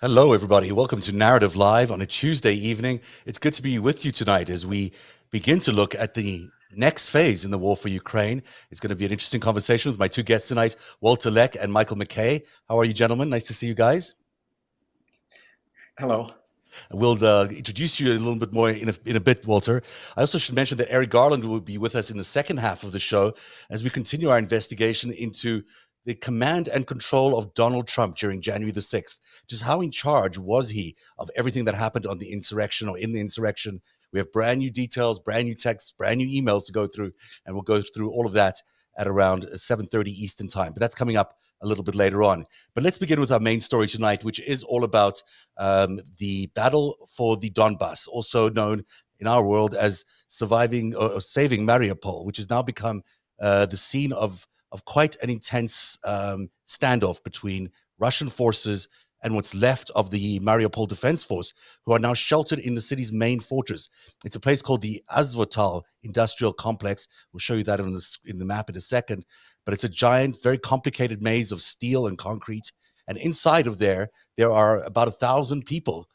Hello, everybody. Welcome to Narrative Live on a Tuesday evening. It's good to be with you tonight as we begin to look at the next phase in the war for Ukraine. It's going to be an interesting conversation with my two guests tonight, Walter Leck and Michael McKay. How are you, gentlemen? Nice to see you guys. Hello. We'll introduce you a little bit more in a bit, Walter. I also should mention that Eric Garland will be with us in the second half of the show as we continue our investigation into the command and control of Donald Trump during January the 6th. Just how in charge was he of everything that happened on the insurrection or in the insurrection? We have brand new details, brand new texts, brand new emails to go through, and we'll go through all of that at around 7:30 Eastern time. But that's coming up a little bit later on. But let's begin with our main story tonight, which is all about the battle for the Donbas, also known in our world as surviving or saving Mariupol, which has now become the scene of quite an intense standoff between Russian forces and what's left of the Mariupol Defense Force, who are now sheltered in the city's main fortress. It's a place called the Azovstal Industrial Complex. We'll show you that in the map in a second. But it's a giant, very complicated maze of steel and concrete. And inside of there are about 1,000 people,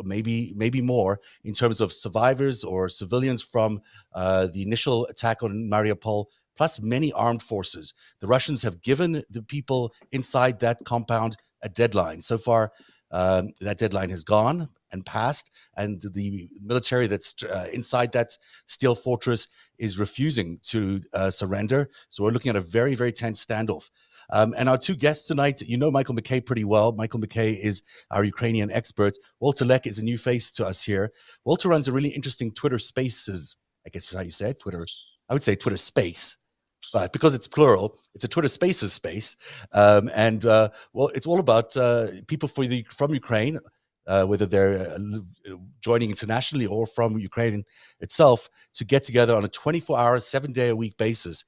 maybe more, in terms of survivors or civilians from the initial attack on Mariupol, plus many armed forces. The Russians have given the people inside that compound a deadline. So far, that deadline has gone and passed, and the military that's inside that steel fortress is refusing to surrender. So we're looking at a very, very tense standoff. And our two guests tonight, you know Michael McKay pretty well. Michael McKay is our Ukrainian expert. Walter Leck is a new face to us here. Walter runs a really interesting Twitter Spaces, I guess is how you say it, Twitter. I would say Twitter Space. But because it's plural, it's a Twitter Spaces space. Well, it's all about people from Ukraine, whether they're joining internationally or from Ukraine itself, to get together on a 24-hour, 7-day-a-week basis.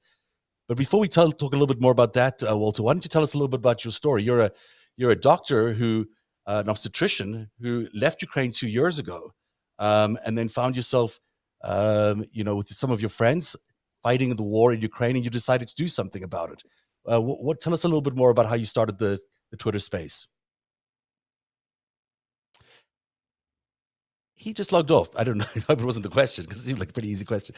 But before we talk a little bit more about that, Walter, why don't you tell us a little bit about your story? You're a doctor an obstetrician who left Ukraine 2 years ago, and then found yourself, with some of your friends fighting the war in Ukraine, and you decided to do something about it. Tell us a little bit more about how you started the Twitter space. He just logged off. I don't know. I hope it wasn't the question because it seemed like a pretty easy question.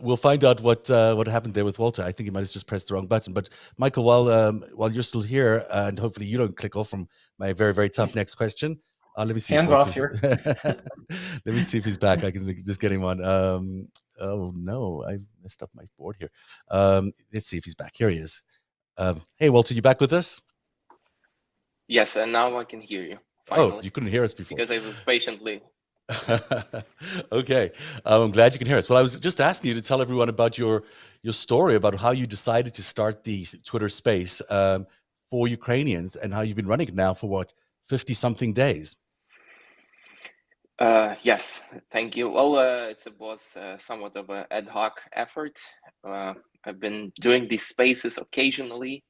We'll find out what happened there with Walter. I think he might have just pressed the wrong button. But Michael, while you're still here, and hopefully you don't click off from my very, very tough next question. Let me see. Hands off here. Let me see if he's back. I can just get him on. Oh no, I messed up my board here. Let's see if he's back. Here he is. Hey, Walter, you back with us? Yes, and now I can hear you. Finally. Oh, you couldn't hear us before. Because I was patiently. Okay, I'm glad you can hear us. Well, I was just asking you to tell everyone about your story, about how you decided to start the Twitter space for Ukrainians, and how you've been running it now for 50-something days. Yes, thank you. Well, it was somewhat of an ad hoc effort. I've been doing these spaces occasionally.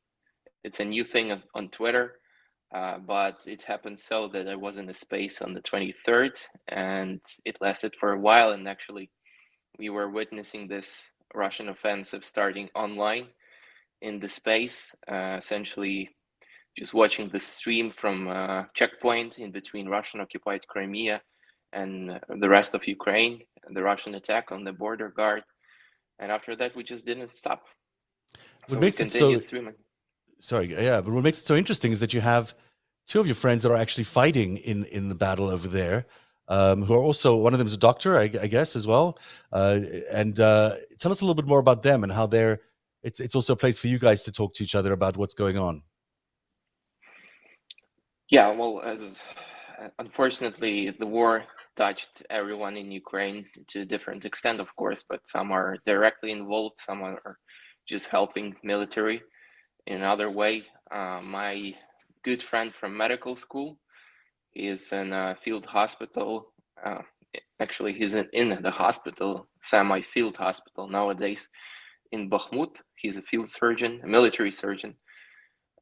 It's a new thing on Twitter. But it happened so that I was in a space on the 23rd, and it lasted for a while. And actually, we were witnessing this Russian offensive starting online in the space, essentially just watching the stream from checkpoint in between Russian-occupied Crimea and the rest of Ukraine, and the Russian attack on the border guard. And after that, we just didn't stop. What makes it so streaming. Sorry, yeah, but what makes it so interesting is that you have two of your friends that are actually fighting in the battle over there, who are also, one of them is a doctor, I guess, as well. And tell us a little bit more about them and how it's also a place for you guys to talk to each other about what's going on. Yeah, well, unfortunately, the war touched everyone in Ukraine to a different extent, of course, but some are directly involved, some are just helping military in another way. My good friend from medical school, he is in a field hospital. Actually, he's in the hospital, semi-field hospital nowadays in Bakhmut. He's a field surgeon, a military surgeon.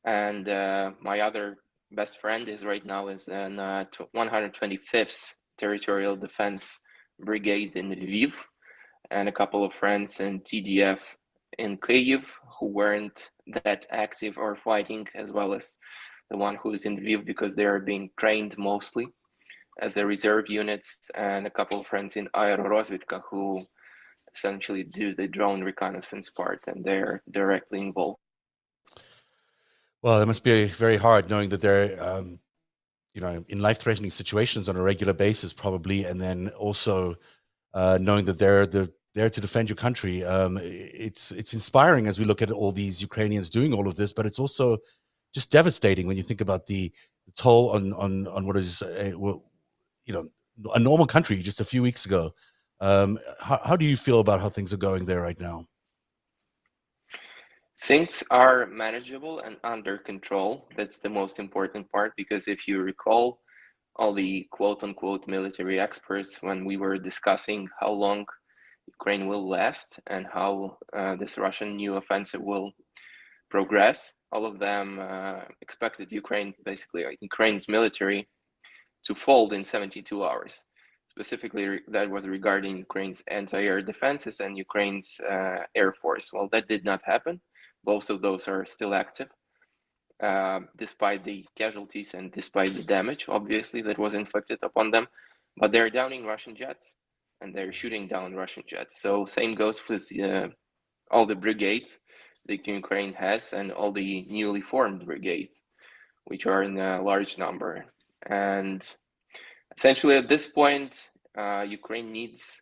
And my other best friend is right now in 125th Territorial Defense Brigade in Lviv, and a couple of friends in TDF in Kyiv who weren't that active or fighting, as well as the one who is in Lviv, because they are being trained mostly as the reserve units, and a couple of friends in Aerorozvidka who essentially do the drone reconnaissance part, and they're directly involved. Well, that must be very hard knowing that they're, in life-threatening situations on a regular basis, probably, and then also knowing that they're there to defend your country. It's inspiring as we look at all these Ukrainians doing all of this, but it's also just devastating when you think about the toll on what is a normal country just a few weeks ago. How do you feel about how things are going there right now? Things are manageable and under control. That's the most important part, because if you recall, all the quote unquote military experts, when we were discussing how long Ukraine will last and how this Russian new offensive will progress, all of them expected Ukraine's military to fold in 72 hours. Specifically, that was regarding Ukraine's anti-air defenses and Ukraine's air force. Well, that did not happen. Both of those are still active, despite the casualties and despite the damage, obviously, that was inflicted upon them. But they're downing Russian jets, and they're shooting down Russian jets. So same goes with all the brigades that Ukraine has and all the newly formed brigades, which are in a large number. And essentially, at this point, Ukraine needs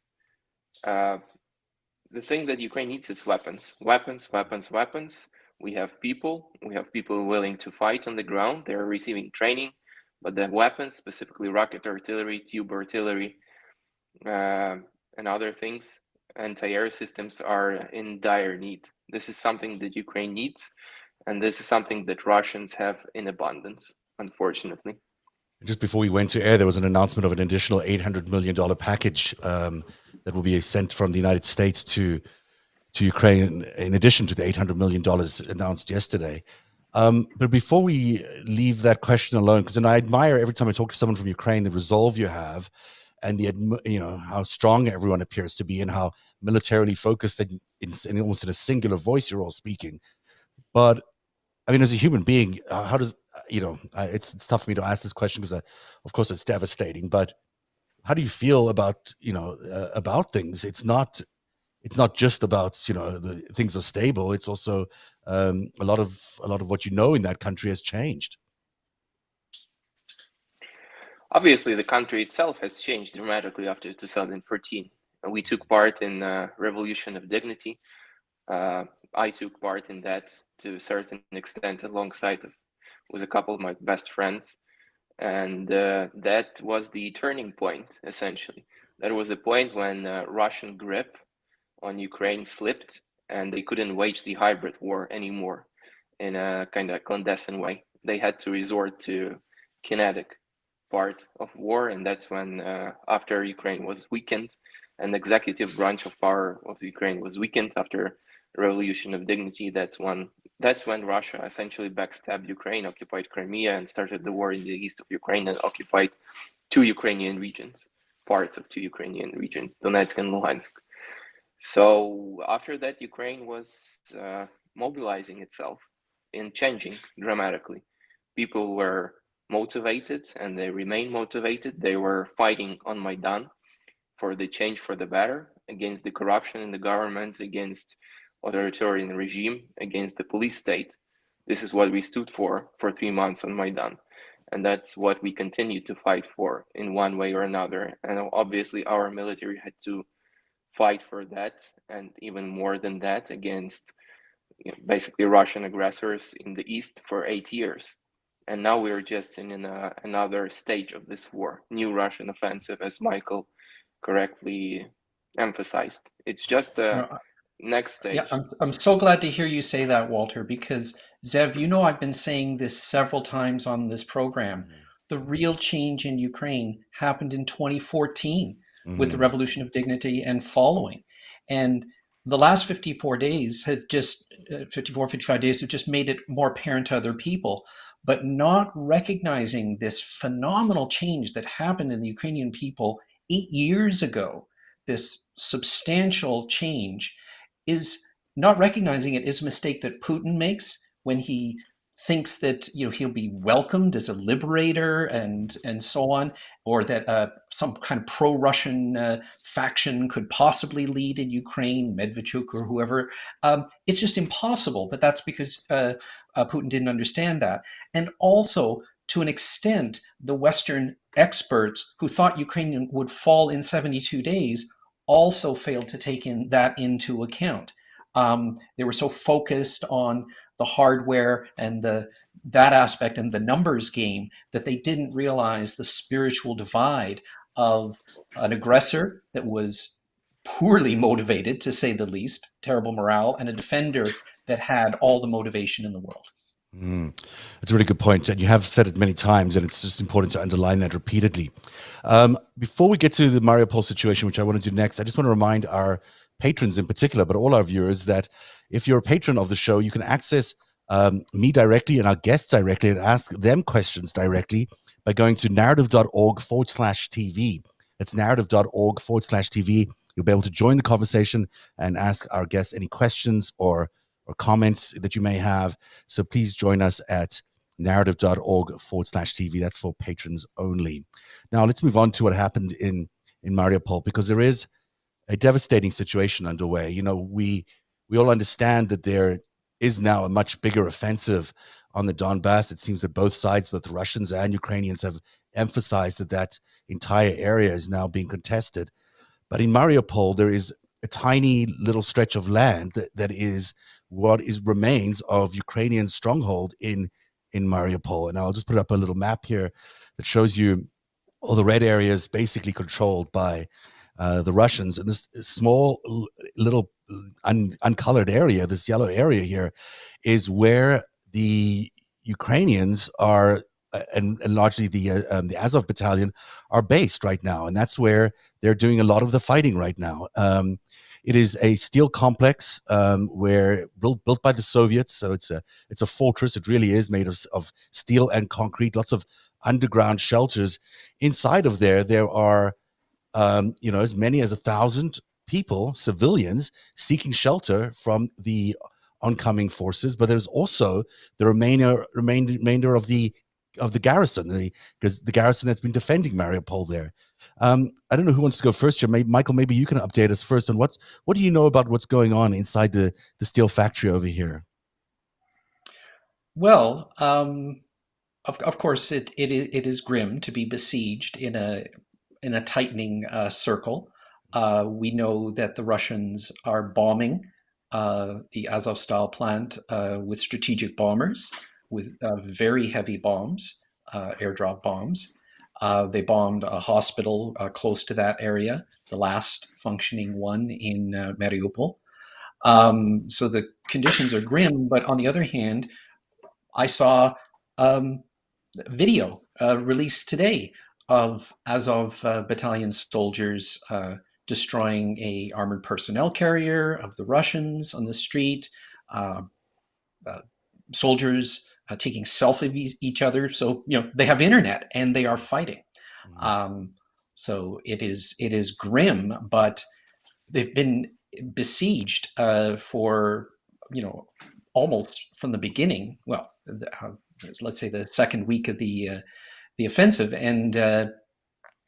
the thing that Ukraine needs is weapons. We have people willing to fight on the ground. They're receiving training, but the weapons, specifically rocket artillery, tube artillery, and other things, anti-air systems, are in dire need. This is something that Ukraine needs, and this is something that Russians have in abundance, unfortunately. Just before we went to air, there was an announcement of an additional $800 million package that will be sent from the United States to Ukraine, in addition to the $800 million announced yesterday. But before we leave that question alone, because I admire every time I talk to someone from Ukraine, the resolve you have, and how strong everyone appears to be, and how militarily focused and almost in a singular voice you're all speaking. But I mean, as a human being, how does it's tough for me to ask this question because, of course, it's devastating. But how do you feel about things? It's not just about the things are stable. It's also a lot of what in that country has changed. Obviously, the country itself has changed dramatically after 2014. We took part in Revolution of Dignity. I took part in that to a certain extent, alongside with a couple of my best friends, and that was the turning point. Essentially, that was the point when Russian grip on Ukraine slipped, and they couldn't wage the hybrid war anymore in a kind of clandestine way. They had to resort to kinetic part of war, and that's when, after Ukraine was weakened, and the executive branch of power of Ukraine was weakened after the Revolution of Dignity, that's when Russia essentially backstabbed Ukraine, occupied Crimea, and started the war in the east of Ukraine, and occupied parts of two Ukrainian regions, Donetsk and Luhansk. So after that, Ukraine was mobilizing itself and changing dramatically. People were motivated, and they remain motivated. They were fighting on Maidan for the change for the better, against the corruption in the government, against authoritarian regime, against the police state. This is what we stood for 3 months on Maidan. And that's what we continue to fight for in one way or another. And obviously our military had to fight for that, and even more than that, against basically Russian aggressors in the east for 8 years. And now we're just in another stage of this war, new Russian offensive, as Michael correctly emphasized. It's just the next stage. Yeah, I'm so glad to hear you say that, Walter, because Zev, I've been saying this several times on this program. The real change in Ukraine happened in 2014 with the Revolution of Dignity and following. And the last 55 days have just made it more apparent to other people. But not recognizing this phenomenal change that happened in the Ukrainian people 8 years ago, this substantial change, is not recognizing it is a mistake that Putin makes when he thinks that he'll be welcomed as a liberator and so on, or that some kind of pro-Russian faction could possibly lead in Ukraine, Medvedchuk or whoever. It's just impossible. But that's because Putin didn't understand that, and also to an extent, the Western experts who thought Ukraine would fall in 72 days also failed to take that into account. They were so focused on the hardware and that aspect and the numbers game that they didn't realize the spiritual divide of an aggressor that was poorly motivated, to say the least, terrible morale, and a defender that had all the motivation in the world. That's a really good point, and you have said it many times, and it's just important to underline that repeatedly. Before we get to the Mariupol situation, which I want to do next, I just want to remind our patrons in particular, but all our viewers, that if you're a patron of the show, you can access me directly and our guests directly and ask them questions directly by going to narrative.org/TV. That's narrative.org/TV. You'll be able to join the conversation and ask our guests any questions or comments that you may have. So please join us at narrative.org/TV. That's for patrons only. Now let's move on to what happened in Mariupol, because there is a devastating situation underway. We all understand that there is now a much bigger offensive on the Donbas. It seems that both sides, both the Russians and Ukrainians, have emphasized that entire area is now being contested. But in Mariupol, there is a tiny little stretch of land that is what remains of Ukrainian stronghold in Mariupol. And I'll just put up a little map here that shows you all the red areas basically controlled by the Russians. And this small little uncolored area, this yellow area here, is where the Ukrainians are, and largely the Azov battalion are based right now, and that's where they're doing a lot of the fighting right now. It is a steel complex where built by the Soviets, so it's a fortress. It really is made of steel and concrete. Lots of underground shelters. Inside of there are as many as 1,000 people, civilians, seeking shelter from the oncoming forces. But there's also the remainder of the garrison, because the garrison that's been defending Mariupol there. I don't know who wants to go first here. Michael, maybe you can update us first on what do you know about what's going on inside the steel factory over here? Well, of course, it is grim to be besieged in a tightening circle. We know that the Russians are bombing the Azovstal plant with strategic bombers, with very heavy bombs, airdrop bombs. They bombed a hospital close to that area, the last functioning one in Mariupol. So the conditions are grim, but on the other hand, I saw video released today of Azov battalion soldiers destroying a armored personnel carrier of the Russians on the street, soldiers taking selfies of each other. So they have internet and they are fighting. So it is grim, but they've been besieged for almost from the beginning. Well, let's say the second week of the offensive, and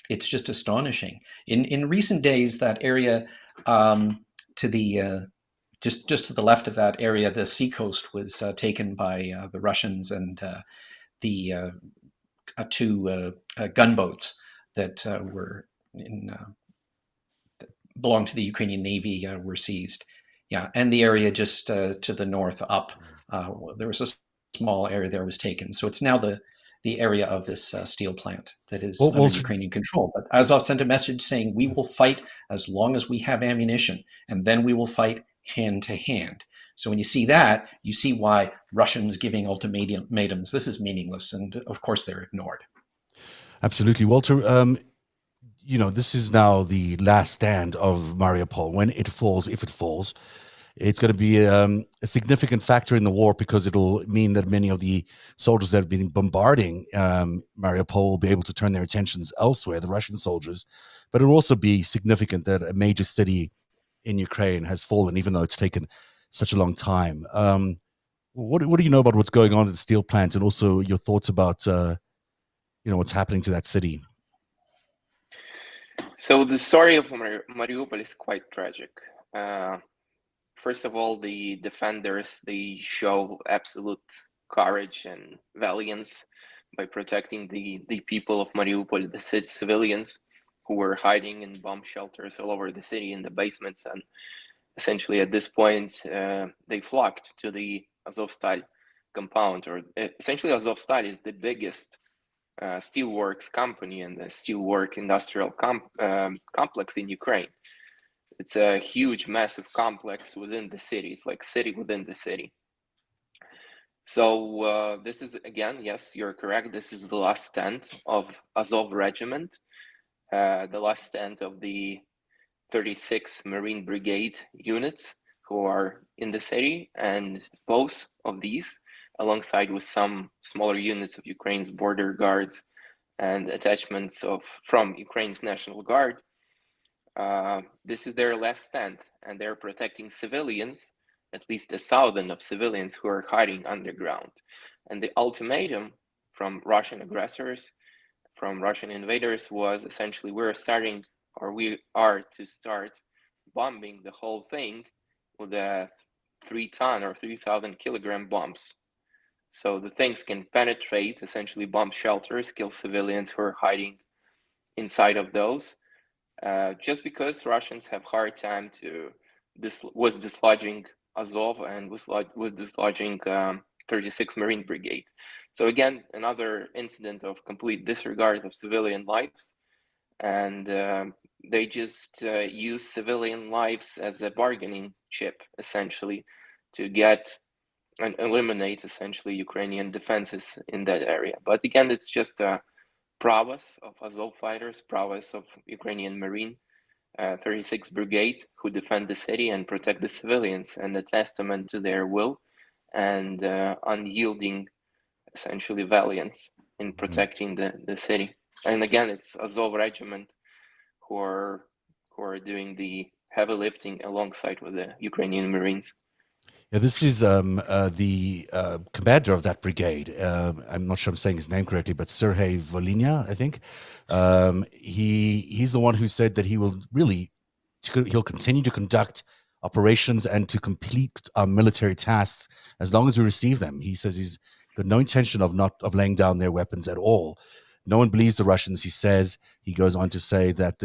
it's just astonishing. In recent days, that area to the just to the left of that area, the seacoast was taken by the Russians, and the two gunboats that were that belonged to the Ukrainian Navy were seized. Yeah, and the area just to the north up, there was a small area there was taken. So it's now the area of this steel plant that is under Ukrainian control. But Azov sent a message saying, we will fight as long as we have ammunition, and then we will fight hand to hand. So when you see that, you see why Russians giving ultimatums, this is meaningless. And of course, they're ignored. Absolutely. Walter, this is now the last stand of Mariupol. When it falls, if it falls, it's going to be a significant factor in the war, because it'll mean that many of the soldiers that have been bombarding Mariupol will be able to turn their attentions elsewhere, the Russian soldiers. But it'll also be significant that a major city in Ukraine has fallen, even though it's taken such a long time. What do you know about what's going on at the steel plant, and also your thoughts about what's happening to that city? So the story of Mariupol is quite tragic. First of all, the defenders, they show absolute courage and valiance by protecting the people of Mariupol, the civilians who were hiding in bomb shelters all over the city in the basements. And essentially at this point, they flocked to the Azovstal compound, or essentially Azovstal is the biggest steelworks company and the steelwork industrial complex in Ukraine. It's a huge, massive complex within the city. It's like city within the city. So this is, again, yes, you're correct. This is the last stand of Azov Regiment, the last stand of the 36 Marine Brigade units who are in the city. And both of these, alongside with some smaller units of Ukraine's border guards and attachments from Ukraine's National Guard, this is their last stand, and they're protecting civilians, at least 1,000 of civilians who are hiding underground. And the ultimatum from Russian aggressors, from Russian invaders, was essentially we are to start bombing the whole thing with a 3-ton or 3,000-kilogram bombs. So the things can penetrate, essentially bomb shelters, kill civilians who are hiding inside of those. Just because Russians have hard time was dislodging Azov and was dislodging 36 Marine Brigade. So again, another incident of complete disregard of civilian lives, and they just use civilian lives as a bargaining chip, essentially, to get and eliminate essentially Ukrainian defenses in that area. But again, it's just a prowess of Azov fighters, prowess of Ukrainian Marine 36 Brigade, who defend the city and protect the civilians, and a testament to their will and unyielding, essentially, valiance in protecting the city. And again, it's Azov Regiment who are doing the heavy lifting alongside with the Ukrainian Marines. Yeah, this is the commander of that brigade. I'm not sure I'm saying his name correctly, but Sergei Volodymyr, I think. He's the one who said that he'll continue to conduct operations and to complete military tasks as long as we receive them. He says he's got no intention of laying down their weapons at all. No one believes the Russians, he says. He goes on to say that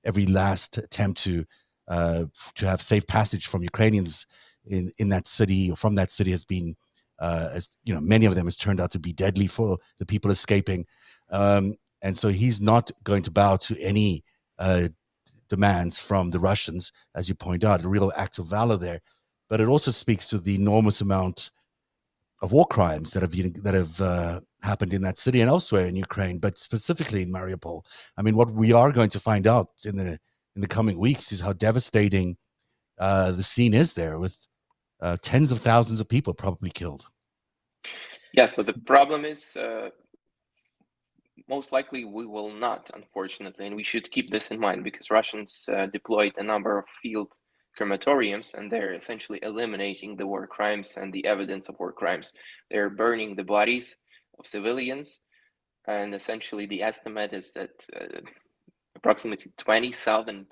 every last attempt to have safe passage from Ukrainians in that city or from that city has been, as you know, many of them has turned out to be deadly for the people escaping. And so he's not going to bow to any demands from the Russians, as you point out, a real act of valor there. But it also speaks to the enormous amount of war crimes that have happened in that city and elsewhere in Ukraine, but specifically in Mariupol. I mean, what we are going to find out in the coming weeks is how devastating the scene is there, with tens of thousands of people probably killed. Yes, but the problem is most likely we will not, unfortunately, and we should keep this in mind because Russians deployed a number of field crematoriums, and they're essentially eliminating the war crimes and the evidence of war crimes. They're burning the bodies of civilians, and essentially the estimate is that approximately 20,000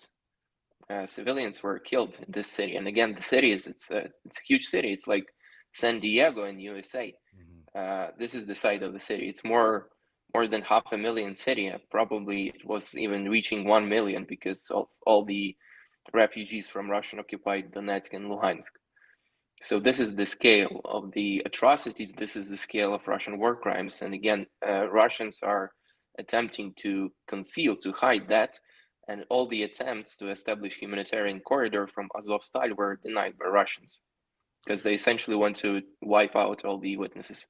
civilians were killed in this city. And again, the city it's a huge city. It's like San Diego in USA. This is the site of the city. It's more than 500,000 city. Probably it was even reaching 1 million because of all the refugees from Russian occupied Donetsk and Luhansk. So this is the scale of the atrocities. This is the scale of Russian war crimes. And again, Russians are attempting to conceal, to hide that. And all the attempts to establish humanitarian corridor from Azovstal were denied by Russians because they essentially want to wipe out all the witnesses.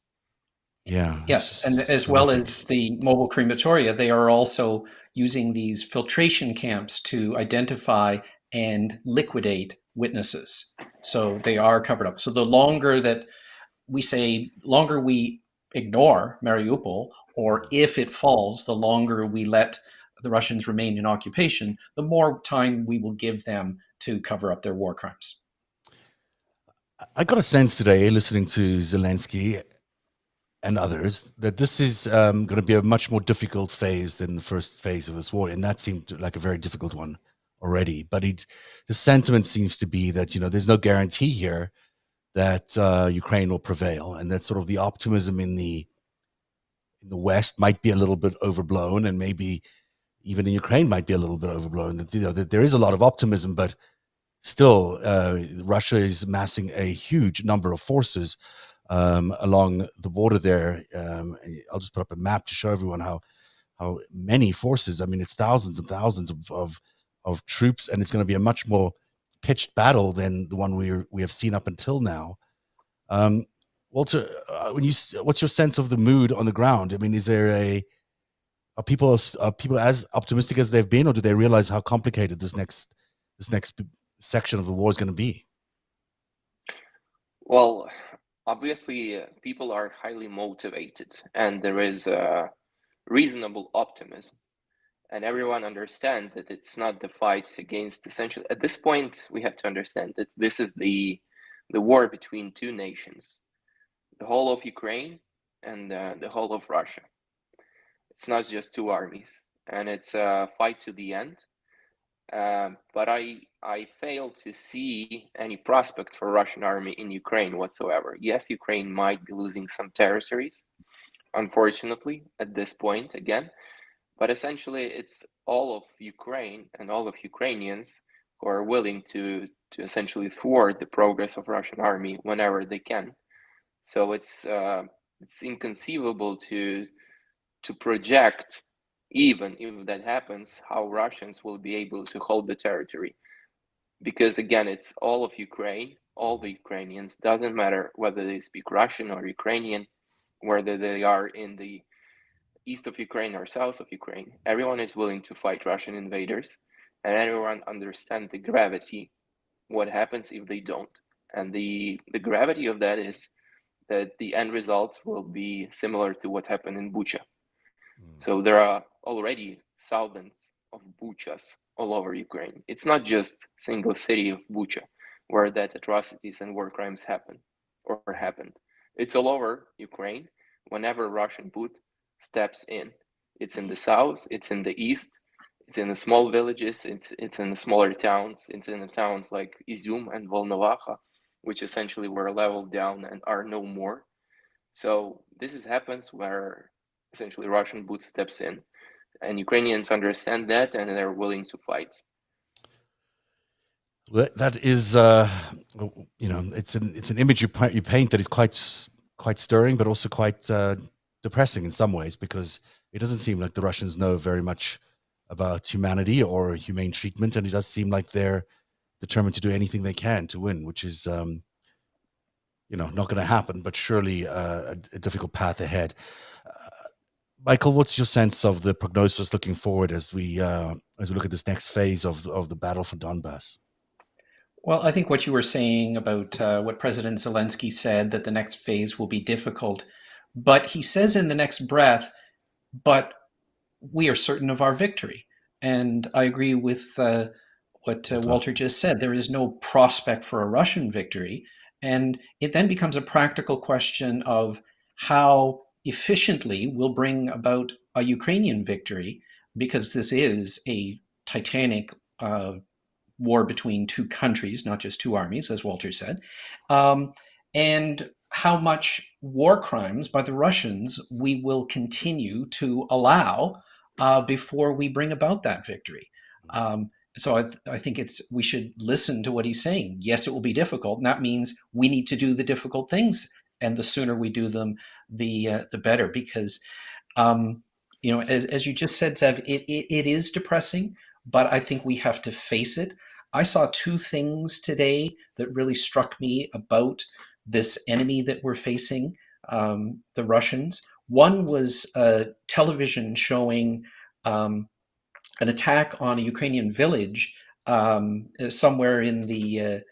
Yeah. Yes, and as well as the mobile crematoria, they are also using these filtration camps to identify and liquidate witnesses. So they are covered up. So the longer that longer we ignore Mariupol, or if it falls, the longer we let the Russians remain in occupation, the more time we will give them to cover up their war crimes. I got a sense today, listening to Zelensky and others, that this is going to be a much more difficult phase than the first phase of this war, and that seemed like a very difficult one already. But the sentiment seems to be that there's no guarantee here that Ukraine will prevail, and that sort of the optimism in the West might be a little bit overblown, and maybe even in Ukraine might be a little bit overblown. That there is a lot of optimism, but still, Russia is massing a huge number of forces along the border there. I'll just put up a map to show everyone how many forces. I mean, it's thousands and thousands of troops, and it's going to be a much more pitched battle than the one we have seen up until now. Walter, what's your sense of the mood on the ground? I mean, are people as optimistic as they've been, or do they realize how complicated this next section of the war is going to be? Well, obviously, people are highly motivated, and there is reasonable optimism. And everyone understands that it's not the fight against essentially. At this point, we have to understand that this is the war between two nations, the whole of Ukraine and the whole of Russia. It's not just two armies, and it's a fight to the end. But I fail to see any prospect for Russian army in Ukraine whatsoever. Yes, Ukraine might be losing some territories, unfortunately, at this point again. But essentially, it's all of Ukraine and all of Ukrainians who are willing to essentially thwart the progress of Russian army whenever they can. So it's inconceivable to project, even if that happens, how Russians will be able to hold the territory. Because again, it's all of Ukraine, all the Ukrainians, doesn't matter whether they speak Russian or Ukrainian, whether they are in the east of Ukraine or south of Ukraine. Everyone is willing to fight Russian invaders, and everyone understands the gravity, what happens if they don't. And the gravity of that is that the end result will be similar to what happened in Bucha. So there are already thousands of Buchas all over Ukraine. It's not just single city of Bucha where that atrocities and war crimes happen or happened. It's all over Ukraine whenever Russian boot steps in. It's in the south, it's in the east, it's in the small villages, it's in the smaller towns, it's in the towns like Izum and Volnovakha, which essentially were leveled down and are no more. So this happens where essentially Russian boot steps in, and Ukrainians understand that, and they're willing to fight. That is, it's an image you paint that is quite stirring, but also quite depressing in some ways, because it doesn't seem like the Russians know very much about humanity or humane treatment, and it does seem like they're determined to do anything they can to win, which is, not going to happen, but surely a difficult path ahead. Michael, what's your sense of the prognosis looking forward as we look at this next phase of the battle for Donbas? Well, I think what you were saying about what President Zelensky said, that the next phase will be difficult, but he says in the next breath, but we are certain of our victory. And I agree with what Walter just said. There is no prospect for a Russian victory. And it then becomes a practical question of how efficiently we'll bring about a Ukrainian victory, because this is a titanic war between two countries, not just two armies, as Walter said, and how much war crimes by the Russians we will continue to allow before we bring about that victory. So I think we should listen to what he's saying. Yes, it will be difficult, and that means we need to do the difficult things, and the sooner we do them, the better. Because as you just said, Zev, it is depressing, but I think we have to face it. I saw two things today that really struck me about this enemy that we're facing, the Russians. One was television showing an attack on a Ukrainian village somewhere in the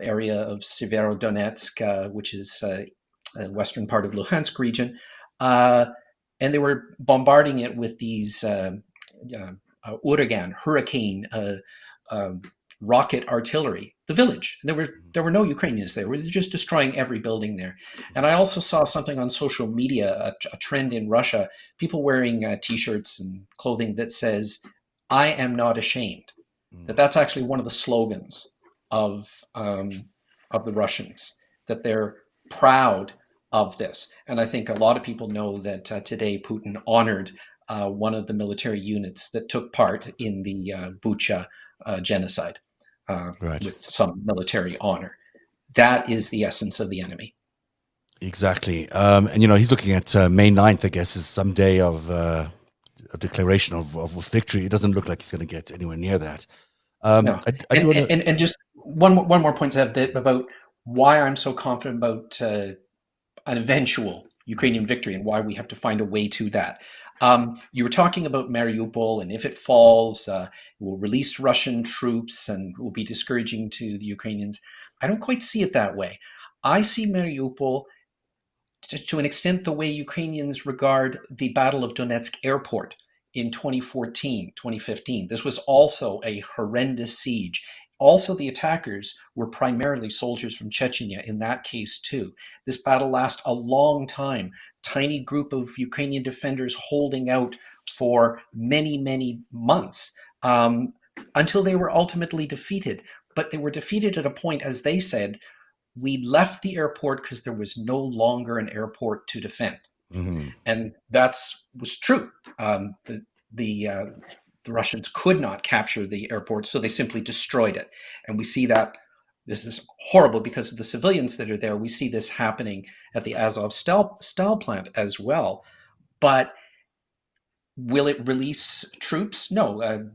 area of Severodonetsk, which is the western part of Luhansk region. And they were bombarding it with these hurricane rocket artillery the village. There were no Ukrainians there. We were just destroying every building there. And I also saw something on social media, a trend in Russia, people wearing T-shirts and clothing that says, "I am not ashamed." That's actually one of the slogans of the Russians, that they're proud of this. And I think a lot of people know that today Putin honored one of the military units that took part in the Bucha genocide Right. with some military honor. That is the essence of the enemy. Exactly. And, he's looking at May 9th, I guess, is some day of a declaration of victory. It doesn't look like he's going to get anywhere near that. No. I do want to... And just one more point to have about why I'm so confident about an eventual Ukrainian victory and why we have to find a way to that. You were talking about Mariupol, and if it falls, it will release Russian troops and will be discouraging to the Ukrainians. I don't quite see it that way. I see Mariupol to an extent the way Ukrainians regard the Battle of Donetsk airport in 2014, 2015. This was also a horrendous siege. Also, the attackers were primarily soldiers from Chechnya in that case, too. This battle lasted a long time. Tiny group of Ukrainian defenders holding out for many, many months until they were ultimately defeated. But they were defeated at a point, as they said, we left the airport because there was no longer an airport to defend. Mm-hmm. And that was true. The Russians could not capture the airport, so they simply destroyed it. And we see that this is horrible because of the civilians that are there. We see this happening at the Azov steel plant as well. But will it release troops? No.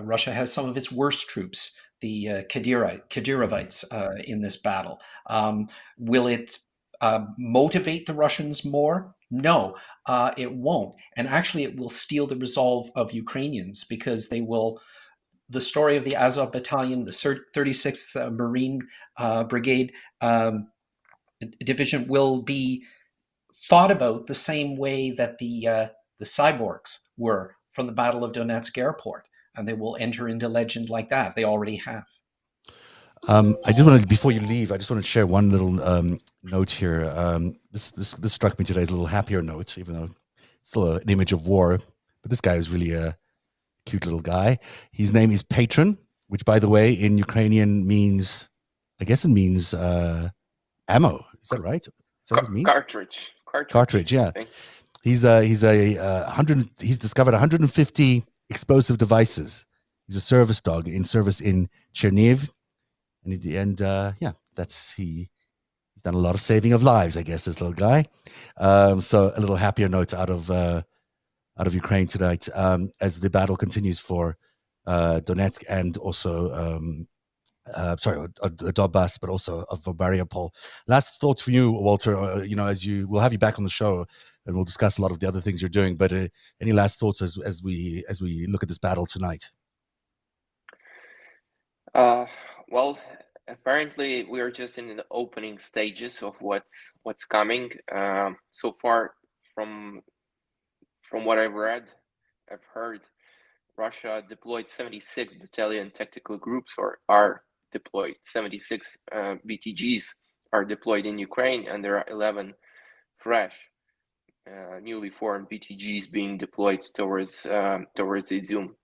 Russia has some of its worst troops, the Kadyrovites, in this battle. Will it motivate the Russians more? No, it won't. And actually, it will steal the resolve of Ukrainians because they will. The story of the Azov Battalion, the 36th Marine Brigade Division, will be thought about the same way that the cyborgs were from the Battle of Donetsk Airport, and they will enter into legend like that. They already have. I just want to, before you leave, I just want to share one little note here. This struck me today as a little happier note, even though it's still an image of war. But this guy is really a cute little guy. His name is Patron, which, by the way, in Ukrainian means, I guess it means ammo. Is that right? Is that what it means? Cartridge. Yeah. He's discovered 150 explosive devices. He's a service dog in service in Chernihiv, and he's done a lot of saving of lives, I guess, this little guy. So a little happier note out of Ukraine tonight as the battle continues for Donetsk and also Donbas, but also of Mariupol. Last thoughts for you, Walter. We'll have you back on the show, and we'll discuss a lot of the other things you're doing. But any last thoughts as we look at this battle tonight? Well, apparently we are just in the opening stages of what's coming. So far, from what I've heard, Russia deployed 76 battalion tactical groups, or are deployed. 76 BTGs are deployed in Ukraine, and there are 11 fresh, newly formed BTGs being deployed towards Izium.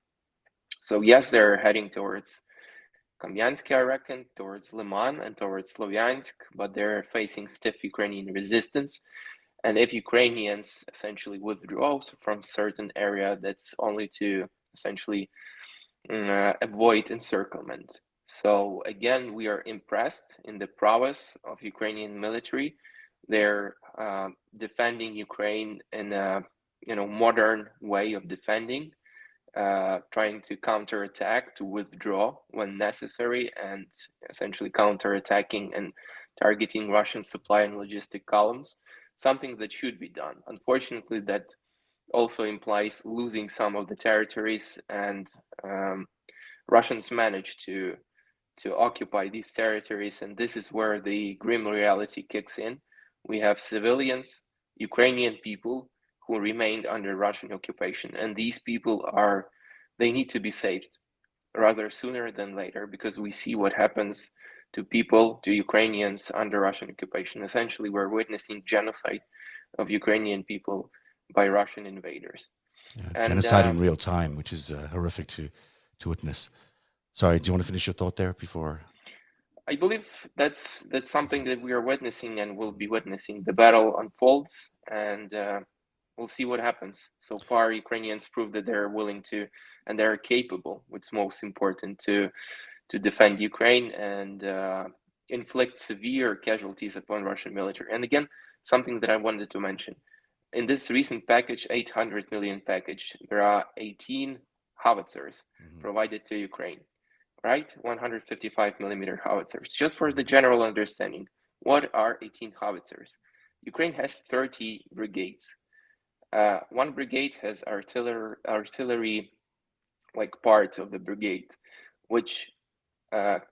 So yes, they're heading towards Kamyansk, I reckon, towards Liman and towards Slovyansk, but they're facing stiff Ukrainian resistance. And if Ukrainians essentially withdraw from certain area, that's only to essentially avoid encirclement. So again, we are impressed in the prowess of Ukrainian military. They're defending Ukraine in a modern way of defending, trying to counterattack, to withdraw when necessary, and essentially counterattacking and targeting Russian supply and logistic columns. Something that should be done. Unfortunately, that also implies losing some of the territories, and Russians managed to occupy these territories, and this is where the grim reality kicks in. We have civilians, Ukrainian people, who remained under Russian occupation, and these people they need to be saved. rather sooner than later, because we see what happens to people, to Ukrainians under Russian occupation. Essentially, we're witnessing genocide of Ukrainian people by Russian invaders. And genocide in real time, which is horrific to witness. Sorry, do you want to finish your thought there before? I believe that's something that we are witnessing and will be witnessing. The battle unfolds, and we'll see what happens. So far, Ukrainians prove that they're willing to, and they're capable, what's most important, to defend Ukraine and inflict severe casualties upon Russian military. And again, something that I wanted to mention. In this recent package, 800 million package, there are 18 howitzers provided to Ukraine, right? 155 millimeter howitzers. Just for the general understanding, what are 18 howitzers? Ukraine has 30 brigades. One brigade has artillery like parts of the brigade, which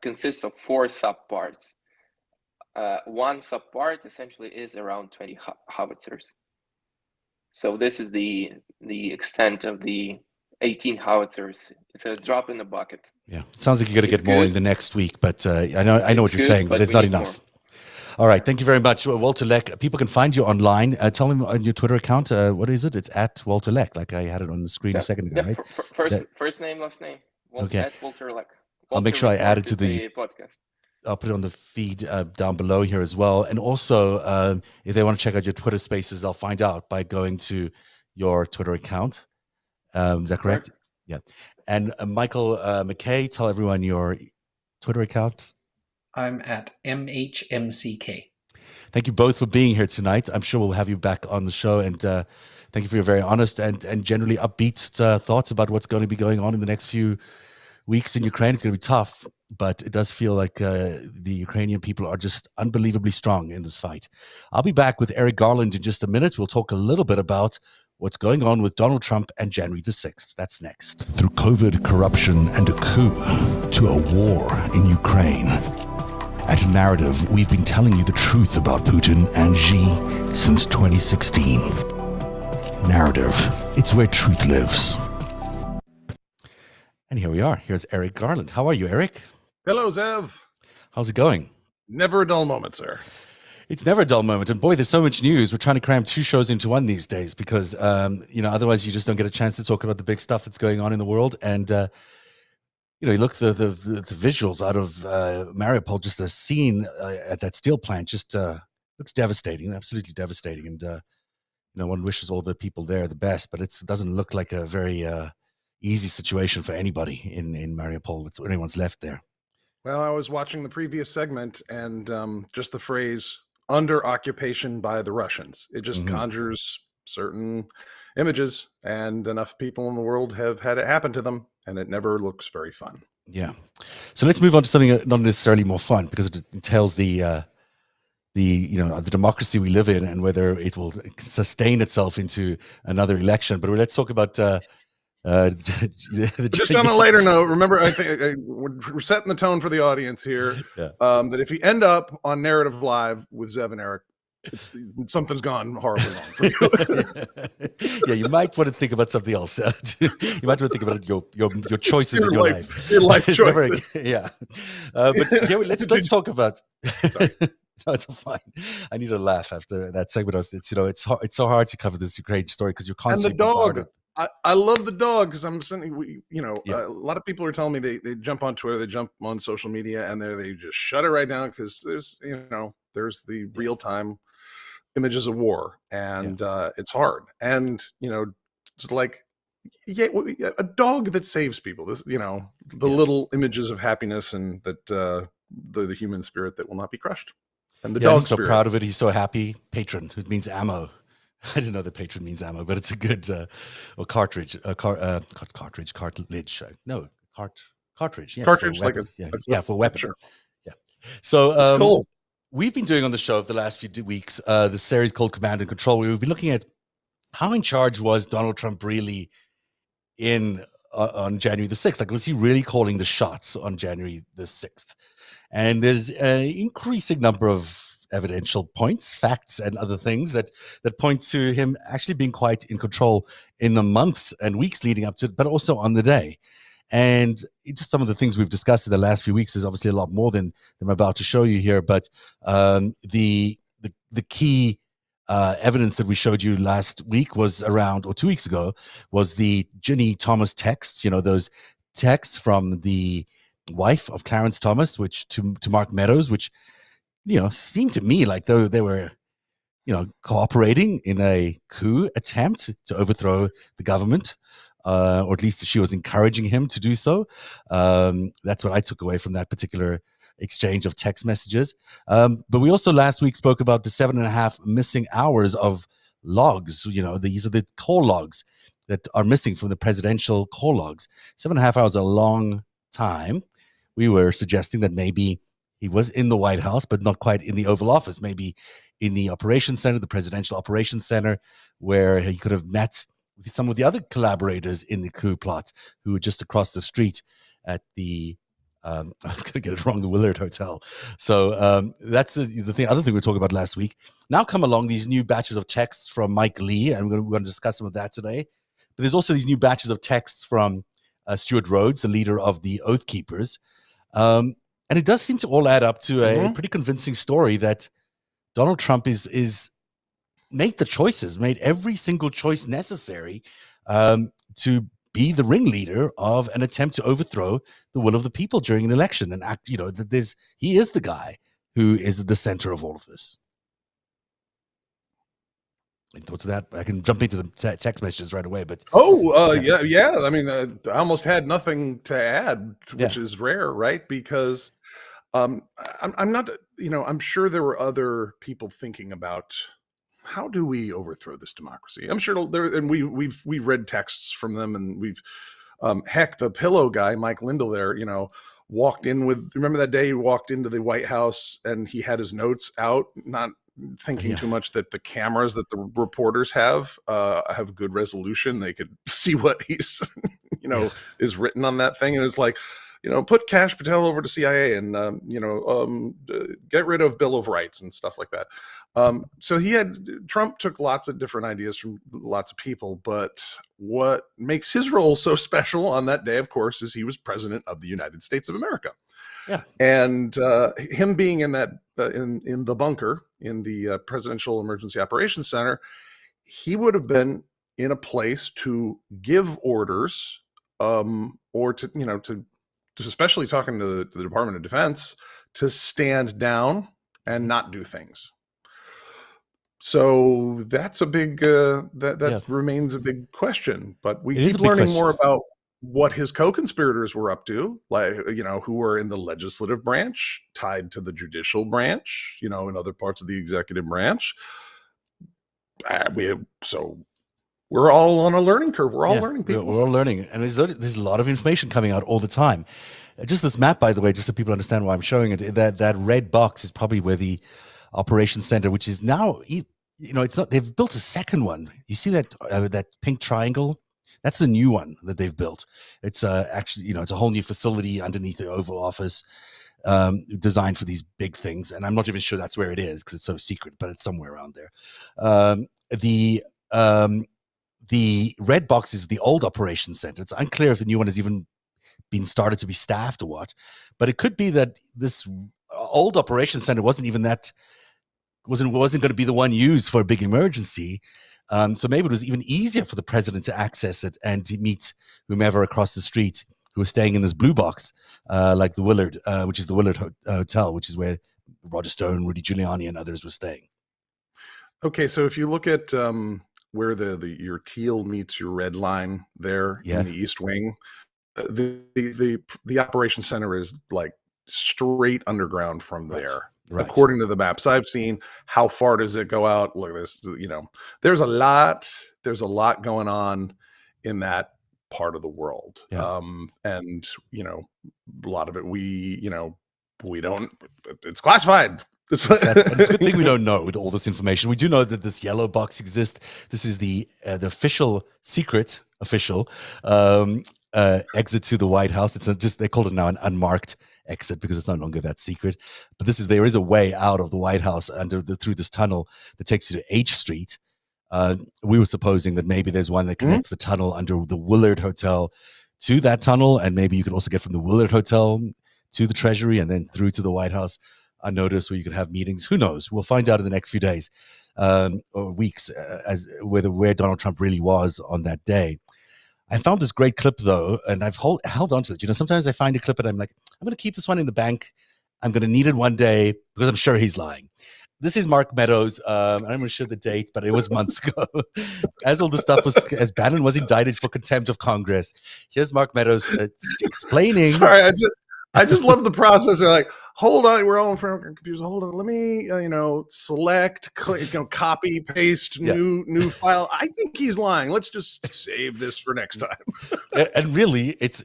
consists of 4 subparts. One subpart essentially is around 20 howitzers. So this is the extent of the 18 howitzers. It's a drop in the bucket. Yeah, sounds like you got to get more in the next week, but I know what you're saying, but there's not enough. All right, thank you very much, Walter Leck. People can find you online. Tell them on your Twitter account. What is it? It's at Walter Leck, like I had it on the screen a second ago, right? First name, last name. Okay. At Walter Leck. I'll make sure I add it to the podcast. I'll put it on the feed down below here as well. And also, if they want to check out your Twitter Spaces, they'll find out by going to your Twitter account. Is that correct? Yeah. And Michael McKay, tell everyone your Twitter account. I'm at MHMCK. Thank you both for being here tonight. I'm sure we'll have you back on the show. And thank you for your very honest and generally upbeat thoughts about what's going to be going on in the next few weeks in Ukraine. It's going to be tough, but it does feel like the Ukrainian people are just unbelievably strong in this fight. I'll be back with Eric Garland in just a minute. We'll talk a little bit about what's going on with Donald Trump and January the 6th. That's next. Through COVID, corruption, and a coup to a war in Ukraine. At Narrative, we've been telling you the truth about Putin and Xi since 2016. Narrative, it's where truth lives. And here we are. Here's Eric Garland. How are you, Eric? Hello, Zev. How's it going? Never a dull moment, sir. It's never a dull moment. And boy, there's so much news. We're trying to cram 2 shows into one these days because, otherwise you just don't get a chance to talk about the big stuff that's going on in the world. And, you look the visuals out of Mariupol, just the scene at that steel plant just looks devastating, absolutely devastating. And, one wishes all the people there the best, but it doesn't look like a very easy situation for anybody in Mariupol. That's anyone's left there. Well, I was watching the previous segment and just the phrase under occupation by the Russians. It just conjures certain images, and enough people in the world have had it happen to them, and it never looks very fun. Yeah. So let's move on to something not necessarily more fun, because it entails the democracy we live in and whether it will sustain itself into another election. But let's talk about just on a lighter note, remember, I think we're setting the tone for the audience here. Yeah. That if you end up on Narrative Live with Zev and Eric, something's gone horribly wrong for you. Yeah, you might want to think about something else. You might want to think about your choices in your life. Your life choices. Yeah. But yeah, let's talk about. No, it's fine. I need a laugh after that segment. It's so hard to cover this Ukraine story because you're constantly and the dog. bombarded. I love the dog because I'm sending, a lot of people are telling me they jump on Twitter, they jump on social media, and they just shut it right down because there's the real time images of war, and it's hard. And it's like a dog that saves people. The little images of happiness and that the human spirit that will not be crushed. And the dog he's so proud of it. He's so happy. Patron, it means ammo. I didn't know that patron means ammo, but it's a good cartridge. Cartridge. No, cartridge. Yes, cartridge, for a weapon. Sure. Yeah. So cool. We've been doing on the show for the last few weeks the series called Command and Control. We've been looking at how in charge was Donald Trump really on January the 6th. Like, was he really calling the shots on January the 6th? And there's an increasing number of evidential points, facts, and other things that point to him actually being quite in control in the months and weeks leading up to it, but also on the day. And just some of the things we've discussed in the last few weeks is obviously a lot more than I'm about to show you here. But the key evidence that we showed you last week was around, or 2 weeks ago, was the Ginny Thomas texts, those texts from the wife of Clarence Thomas, which to Mark Meadows, which, seemed to me like though they were, cooperating in a coup attempt to overthrow the government, or at least she was encouraging him to do so. That's what I took away from that particular exchange of text messages. But we also last week spoke about the 7.5 missing hours of logs. These are the call logs that are missing from the presidential call logs. 7.5 hours is a long time. We were suggesting that maybe he was in the White House, but not quite in the Oval Office, maybe in the Operations Center, the Presidential Operations Center, where he could have met with some of the other collaborators in the coup plot who were just across the street at the I was going to get it wrong, the Willard Hotel. So that's the other thing we were talking about last week. Now come along these new batches of texts from Mike Lee, and we're going to discuss some of that today. But there's also these new batches of texts from Stuart Rhodes, the leader of the Oath Keepers. And it does seem to all add up to a pretty convincing story that Donald Trump is made the choices, made every single choice necessary to be the ringleader of an attempt to overthrow the will of the people during an election. And he is the guy who is at the center of all of this. Any thoughts of that? I can jump into the text messages right away, but yeah. I mean, I almost had nothing to add, which is rare, right? Because I'm not, I'm sure there were other people thinking about how do we overthrow this democracy. I'm sure there, and we've read texts from them, and we've heck, the pillow guy, Mike Lindell, there, walked in with. Remember that day he walked into the White House and he had his notes out, not thinking too much that the cameras that the reporters have good resolution. They could see what he's, is written on that thing. And it's like, put Kash Patel over to CIA and, get rid of Bill of Rights and stuff like that. So Trump took lots of different ideas from lots of people, but what makes his role so special on that day, of course, is he was president of the United States of America. Yeah. And him being in that, in the bunker, in the Presidential Emergency Operations Center, he would have been in a place to give orders, or to especially talking to the Department of Defense, to stand down and not do things. So that's a big, remains a big question, but we keep learning more about what his co-conspirators were up to, like, who were in the legislative branch, tied to the judicial branch, in other parts of the executive branch. We're all on a learning curve. We're all learning, people. We're all learning. And there's a lot of information coming out all the time. Just this map, by the way, just so people understand why I'm showing it, that red box is probably where the operations center, which is now, it's not, they've built a second one. You see that pink triangle? That's the new one that they've built. It's actually, it's a whole new facility underneath the Oval Office, designed for these big things. And I'm not even sure that's where it is because it's so secret, but it's somewhere around there. The red box is the old operations center. It's unclear if the new one has even been started to be staffed or what, but it could be that this old operations center wasn't going to be the one used for a big emergency. So maybe it was even easier for the president to access it and to meet whomever across the street who was staying in this blue box, like the Willard, which is the Willard Hotel, which is where Roger Stone, Rudy Giuliani, and others were staying. Okay, so if you look at where your teal meets your red line there in the East Wing, the operations center is like straight underground from there. Right. According to the maps I've seen. How far does it go out? Look at this, there's a lot going on in that part of the world. Yeah. And a lot of it we don't, it's classified. It's a good thing we don't know with all this information. We do know that this yellow box exists. This is the secret official exit to the White House. It's they call it now an unmarked exit because it's no longer that secret. But there is a way out of the White House through this tunnel that takes you to H Street. We were supposing that maybe there's one that connects the tunnel under the Willard Hotel to that tunnel, and maybe you could also get from the Willard Hotel to the Treasury and then through to the White House unnoticed, where you could have meetings. Who knows? We'll find out in the next few days or weeks as where Donald Trump really was on that day. I found this great clip, though, and I've held on to it. Sometimes I find a clip and I'm like, I'm going to keep this one in the bank. I'm going to need it one day because I'm sure he's lying. This is Mark Meadows. I'm not even sure the date, but it was months ago. As all the stuff was, as Bannon was indicted for contempt of Congress. Here's Mark Meadows explaining. Sorry, I just love the process. They're like, hold on, we're all in front of our computers. Hold on, let me, select, click, copy, paste, new file. I think he's lying. Let's just save this for next time. And really, it's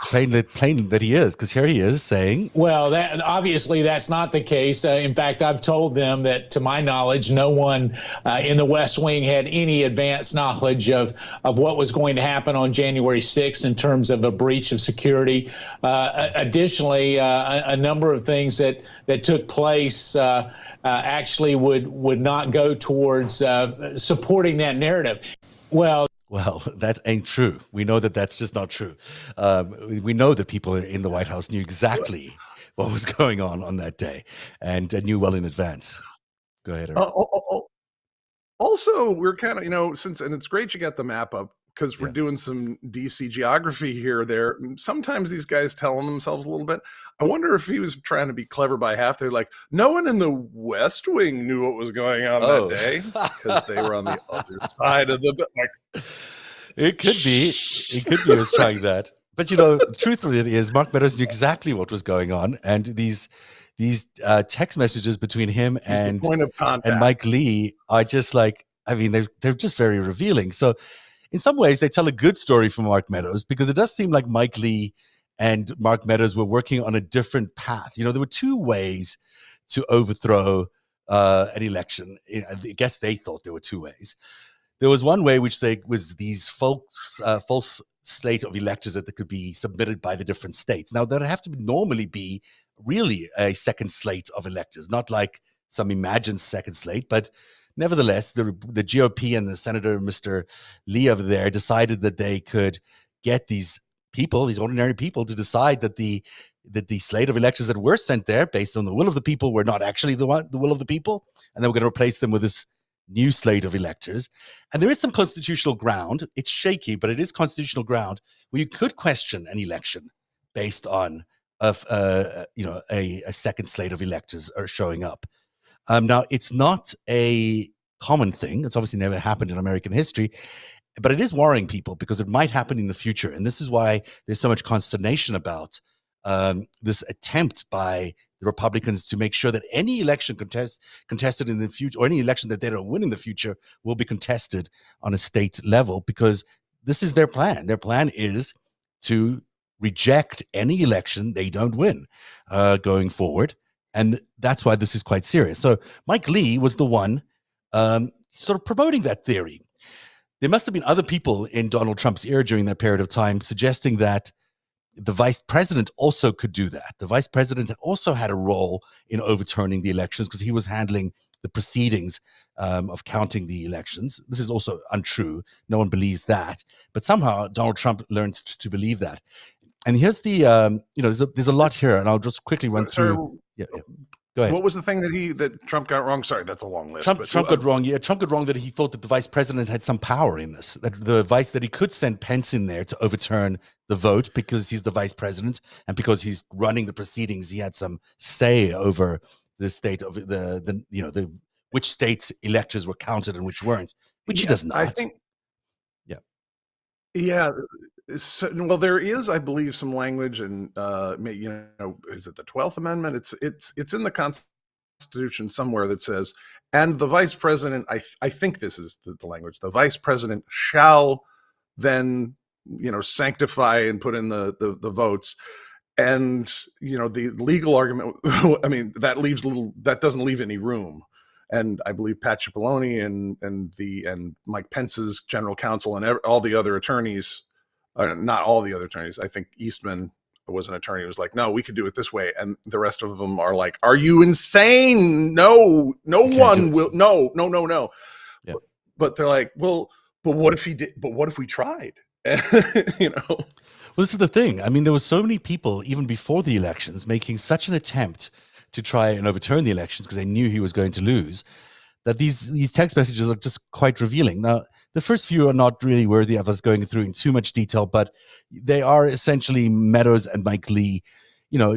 plain that he is, because here he is saying, well, that obviously that's not the case. In fact, I've told them that, to my knowledge, no one in the West Wing had any advanced knowledge of what was going to happen on January 6th in terms of a breach of security. Additionally, a number of things that took place actually would not go towards supporting that narrative. Well, that ain't true. We know that that's just not true. We know that people in the White House knew exactly what was going on that day and knew well in advance. Go ahead, Eric. Also, we're kind of, and it's great you got the map up, because we're doing some DC geography here or there. Sometimes these guys telling themselves a little bit. I wonder if he was trying to be clever by half. They're like, no one in the West Wing knew what was going on that day because they were on the other side of the. It could be he was trying that. But truthfully, it is Mark Meadows knew exactly what was going on, and these text messages between him and Mike Lee are just like, they're just very revealing. So, in some ways, they tell a good story for Mark Meadows, because it does seem like Mike Lee and Mark Meadows were working on a different path. There were two ways to overthrow an election. I guess they thought there were two ways. There was one way, which was these false slate of electors that could be submitted by the different states. Now, there'd have to normally be really a second slate of electors, not like some imagined second slate, but nevertheless, the GOP and the Senator, Mr. Lee over there, decided that they could get these people, these ordinary people, to decide that the slate of electors that were sent there based on the will of the people were not actually the will of the people, and then we're going to replace them with this new slate of electors. And there is some constitutional ground. It's shaky, but it is constitutional ground where you could question an election based on a second slate of electors are showing up. Now, it's not a common thing. It's obviously never happened in American history, but it is worrying people because it might happen in the future. And this is why there's so much consternation about this attempt by the Republicans to make sure that any election contested in the future, or any election that they don't win in the future, will be contested on a state level, because this is their plan. Their plan is to reject any election they don't win going forward. And that's why this is quite serious. So Mike Lee was the one sort of promoting that theory. There must have been other people in Donald Trump's ear during that period of time suggesting that the vice president also could do that. The vice president also had a role in overturning the elections because he was handling the proceedings of counting the elections. This is also untrue. No one believes that. But somehow Donald Trump learned to believe that. And here's the, there's a lot here, and I'll just quickly run through. Yeah. Go ahead. What was the thing that Trump got wrong? Sorry, that's a long list. Trump got wrong. Yeah, Trump got wrong that he thought that the vice president had some power in this. That he could send Pence in there to overturn the vote because he's the vice president, and because he's running the proceedings, he had some say over the state of the which states' electors were counted and which weren't. Which he does not. I think. Yeah. So, well, there is, I believe, some language, and is it the 12th Amendment? It's in the Constitution somewhere that says, and the vice president, I think this is the language, the vice president shall then, sanctify and put in the votes. And, the legal argument, that doesn't leave any room. And I believe Pat Cipollone and Mike Pence's general counsel and all the other attorneys, not all the other attorneys. I think Eastman was an attorney who was like, no, we could do it this way. And the rest of them are like, are you insane? No one will. No. Yeah. But they're like, well, but what if he did? But what if we tried? You know. Well, this is the thing. I mean, there were so many people, even before the elections, making such an attempt to try and overturn the elections because they knew he was going to lose, that these text messages are just quite revealing. Now, the first few are not really worthy of us going through in too much detail, but they are essentially Meadows and Mike Lee,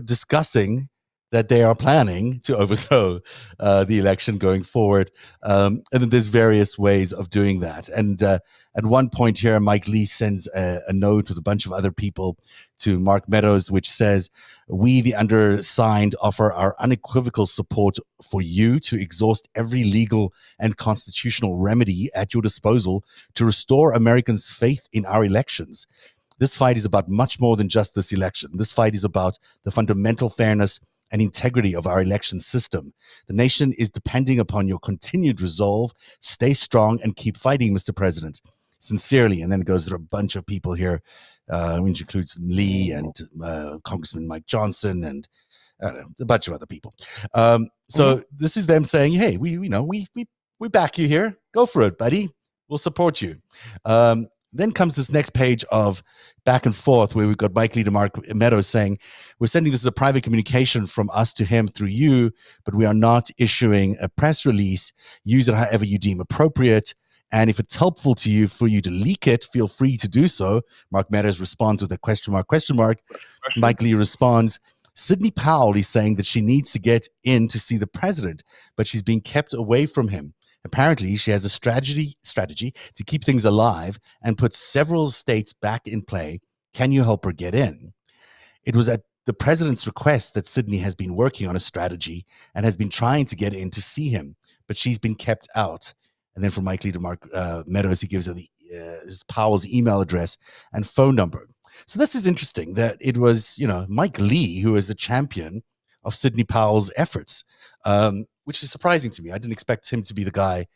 discussing that they are planning to overthrow the election going forward. And then there's various ways of doing that. And at one point here, Mike Lee sends a note with a bunch of other people to Mark Meadows, which says, "We, the undersigned, offer our unequivocal support for you to exhaust every legal and constitutional remedy at your disposal to restore Americans' faith in our elections. This fight is about much more than just this election. This fight is about the fundamental fairness and integrity of our election system. The nation is depending upon your continued resolve. Stay strong and keep fighting, Mr. President. Sincerely." And then it goes through a bunch of people here, which includes Lee and Congressman Mike Johnson and a bunch of other people. So this is them saying, "Hey, we back you here. Go for it, buddy. We'll support you." Then comes this next page of back and forth where we've got Mike Lee to Mark Meadows saying, "We're sending this as a private communication from us to him through you, but we are not issuing a press release. Use it however you deem appropriate. And if it's helpful to you for you to leak it, feel free to do so." Mark Meadows responds with a question mark. Mike Lee responds, "Sidney Powell is saying that she needs to get in to see the president, but she's being kept away from him. Apparently, she has a strategy to keep things alive and put several states back in play. Can you help her get in?" It was at the president's request that Sydney has been working on a strategy and has been trying to get in to see him, but she's been kept out. And then from Mike Lee to Mark Meadows, he gives her his Powell's email address and phone number. So this is interesting that it was, Mike Lee who is the champion of Sidney Powell's efforts, which is surprising to me. I didn't expect him to be the guy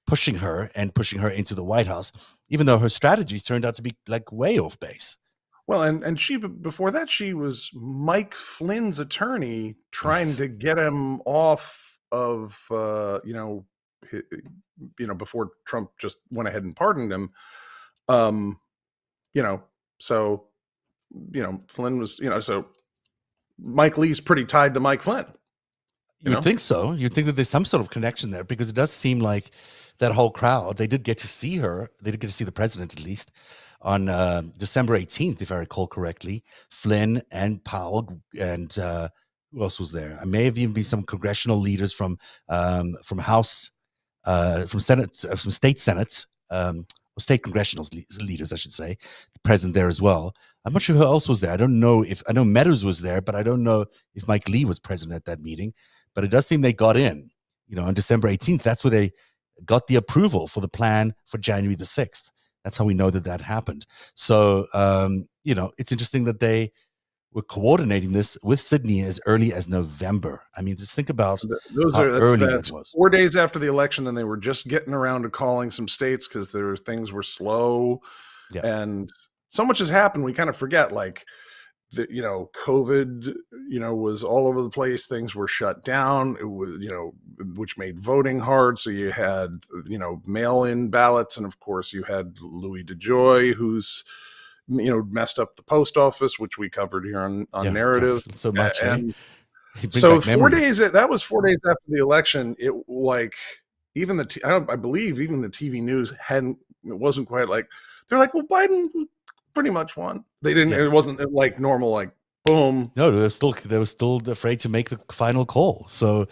pushing her into the White House, even though her strategies turned out to be like way off base. Well, and she, before that, she was Mike Flynn's attorney trying to get him off of, before Trump just went ahead and pardoned him. So, Flynn was, so Mike Lee's pretty tied to Mike Flynn. You would think so. You'd think that there's some sort of connection there, because it does seem like that whole crowd, they did get to see her. They did get to see the president, at least, on December 18th, if I recall correctly. Flynn and Powell and who else was there? I may have even been some congressional leaders from House, from Senate, from state senates, or state congressional leaders, I should say, present there as well. I'm not sure who else was there. I know Meadows was there, but I don't know if Mike Lee was present at that meeting. But it does seem they got in, on December 18th. That's where they got the approval for the plan for January the 6th. That's how we know that happened. So, it's interesting that they were coordinating this with Sydney as early as November. I mean, just think about how early it was. 4 days after the election, and they were just getting around to calling some states because things were slow. Yeah. And so much has happened. We kind of forget, COVID, was all over the place. Things were shut down. It was, which made voting hard. So you had, mail-in ballots. And of course you had Louis DeJoy, who's, messed up the post office, which we covered here on Narrative. So much. And so 4 days, that was 4 days after the election. It even I believe even the TV news it wasn't quite like, they're like, well, Biden pretty much won. They didn't. Yeah. It wasn't like normal, boom. No, they were still afraid to make the final call. So,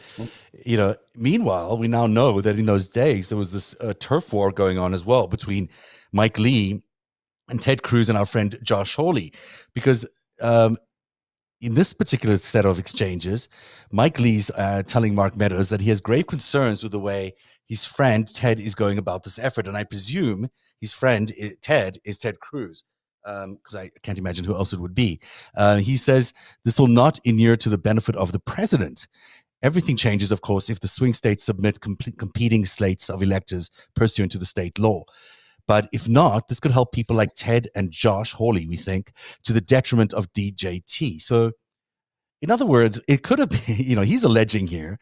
meanwhile, we now know that in those days there was this turf war going on as well between Mike Lee and Ted Cruz and our friend Josh Hawley, because in this particular set of exchanges, Mike Lee's telling Mark Meadows that he has grave concerns with the way his friend Ted is going about this effort, and I presume his friend Ted is Ted Cruz. Because I can't imagine who else it would be. He says this will not inure to the benefit of the president. Everything changes, of course, if the swing states submit competing slates of electors pursuant to the state law. But if not, this could help people like Ted and Josh Hawley, we think, to the detriment of DJT. So, in other words, it could have been, he's alleging here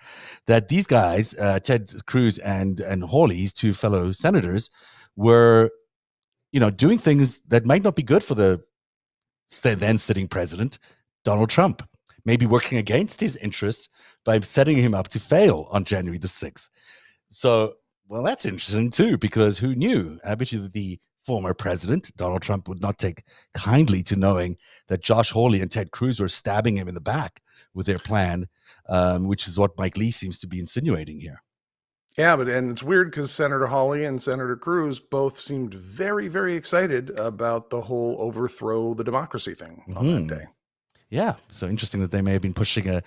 that these guys, Ted Cruz and Hawley, his two fellow senators, were doing things that might not be good for the then sitting president, Donald Trump, maybe working against his interests by setting him up to fail on January the 6th. So, well, that's interesting too, because who knew? I bet you that the former president, Donald Trump, would not take kindly to knowing that Josh Hawley and Ted Cruz were stabbing him in the back with their plan, which is what Mike Lee seems to be insinuating here. Yeah, and it's weird because Senator Hawley and Senator Cruz both seemed very, very excited about the whole overthrow the democracy thing on that day. Yeah, so interesting that they may have been pushing an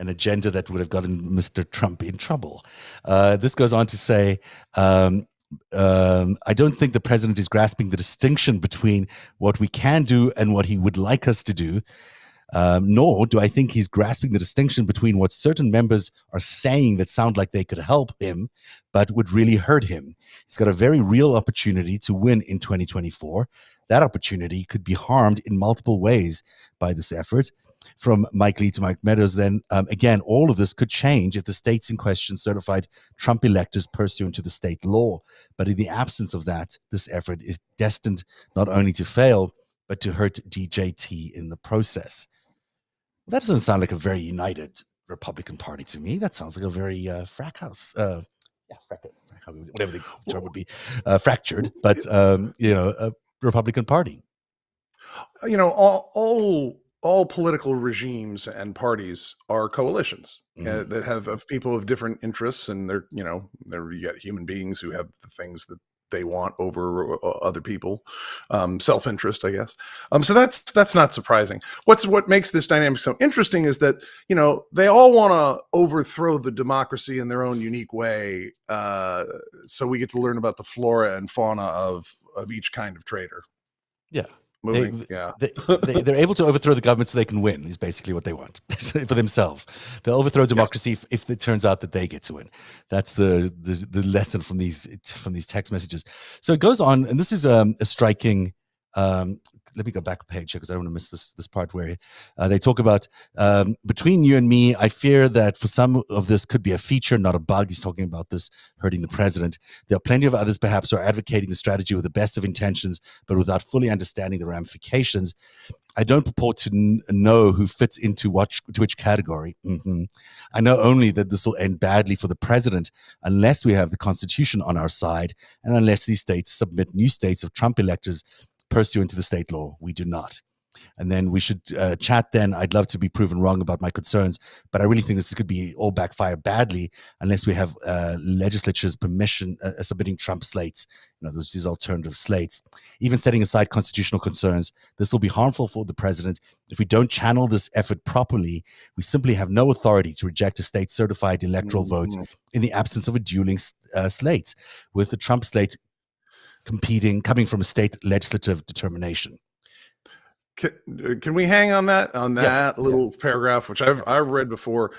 agenda that would have gotten Mr. Trump in trouble. This goes on to say, I don't think the president is grasping the distinction between what we can do and what he would like us to do. Nor do I think he's grasping the distinction between what certain members are saying that sound like they could help him, but would really hurt him. He's got a very real opportunity to win in 2024. That opportunity could be harmed in multiple ways by this effort. From Mike Lee to Mike Meadows, then, again, all of this could change if the states in question certified Trump electors pursuant to the state law. But in the absence of that, this effort is destined not only to fail, but to hurt DJT in the process. That doesn't sound like a very united Republican Party to me. That sounds like a very whatever the term would be, fractured, but a Republican Party. All political regimes and parties are coalitions that have of people of different interests, and you got human beings who have the things that they want over other people, self-interest, I guess. So that's not surprising. What makes this dynamic so interesting is that they all want to overthrow the democracy in their own unique way. So we get to learn about the flora and fauna of each kind of traitor. Yeah. They're able to overthrow the government so they can win is basically what they want for themselves. They'll overthrow democracy if it turns out that they get to win. That's the lesson from these text messages. So it goes on, and this is a striking. Let me go back a page here because I don't want to miss this part where they talk about between you and me, I fear that for some of this could be a feature, not a bug. He's talking about this hurting the president. There are plenty of others perhaps who are advocating the strategy with the best of intentions, but without fully understanding the ramifications. I don't purport to know who fits into which category. I know only that this will end badly for the president unless we have the Constitution on our side and unless these states submit new states of Trump electors pursuant to the state law. We do not. And then we should chat then. I'd love to be proven wrong about my concerns, but I really think this could be all backfire badly unless we have legislature's permission submitting Trump slates, these alternative slates. Even setting aside constitutional concerns, this will be harmful for the president. If we don't channel this effort properly, we simply have no authority to reject a state-certified electoral vote in the absence of a dueling slate, with the Trump slate coming from a state legislative determination. Can we hang on that little paragraph, which I've read before,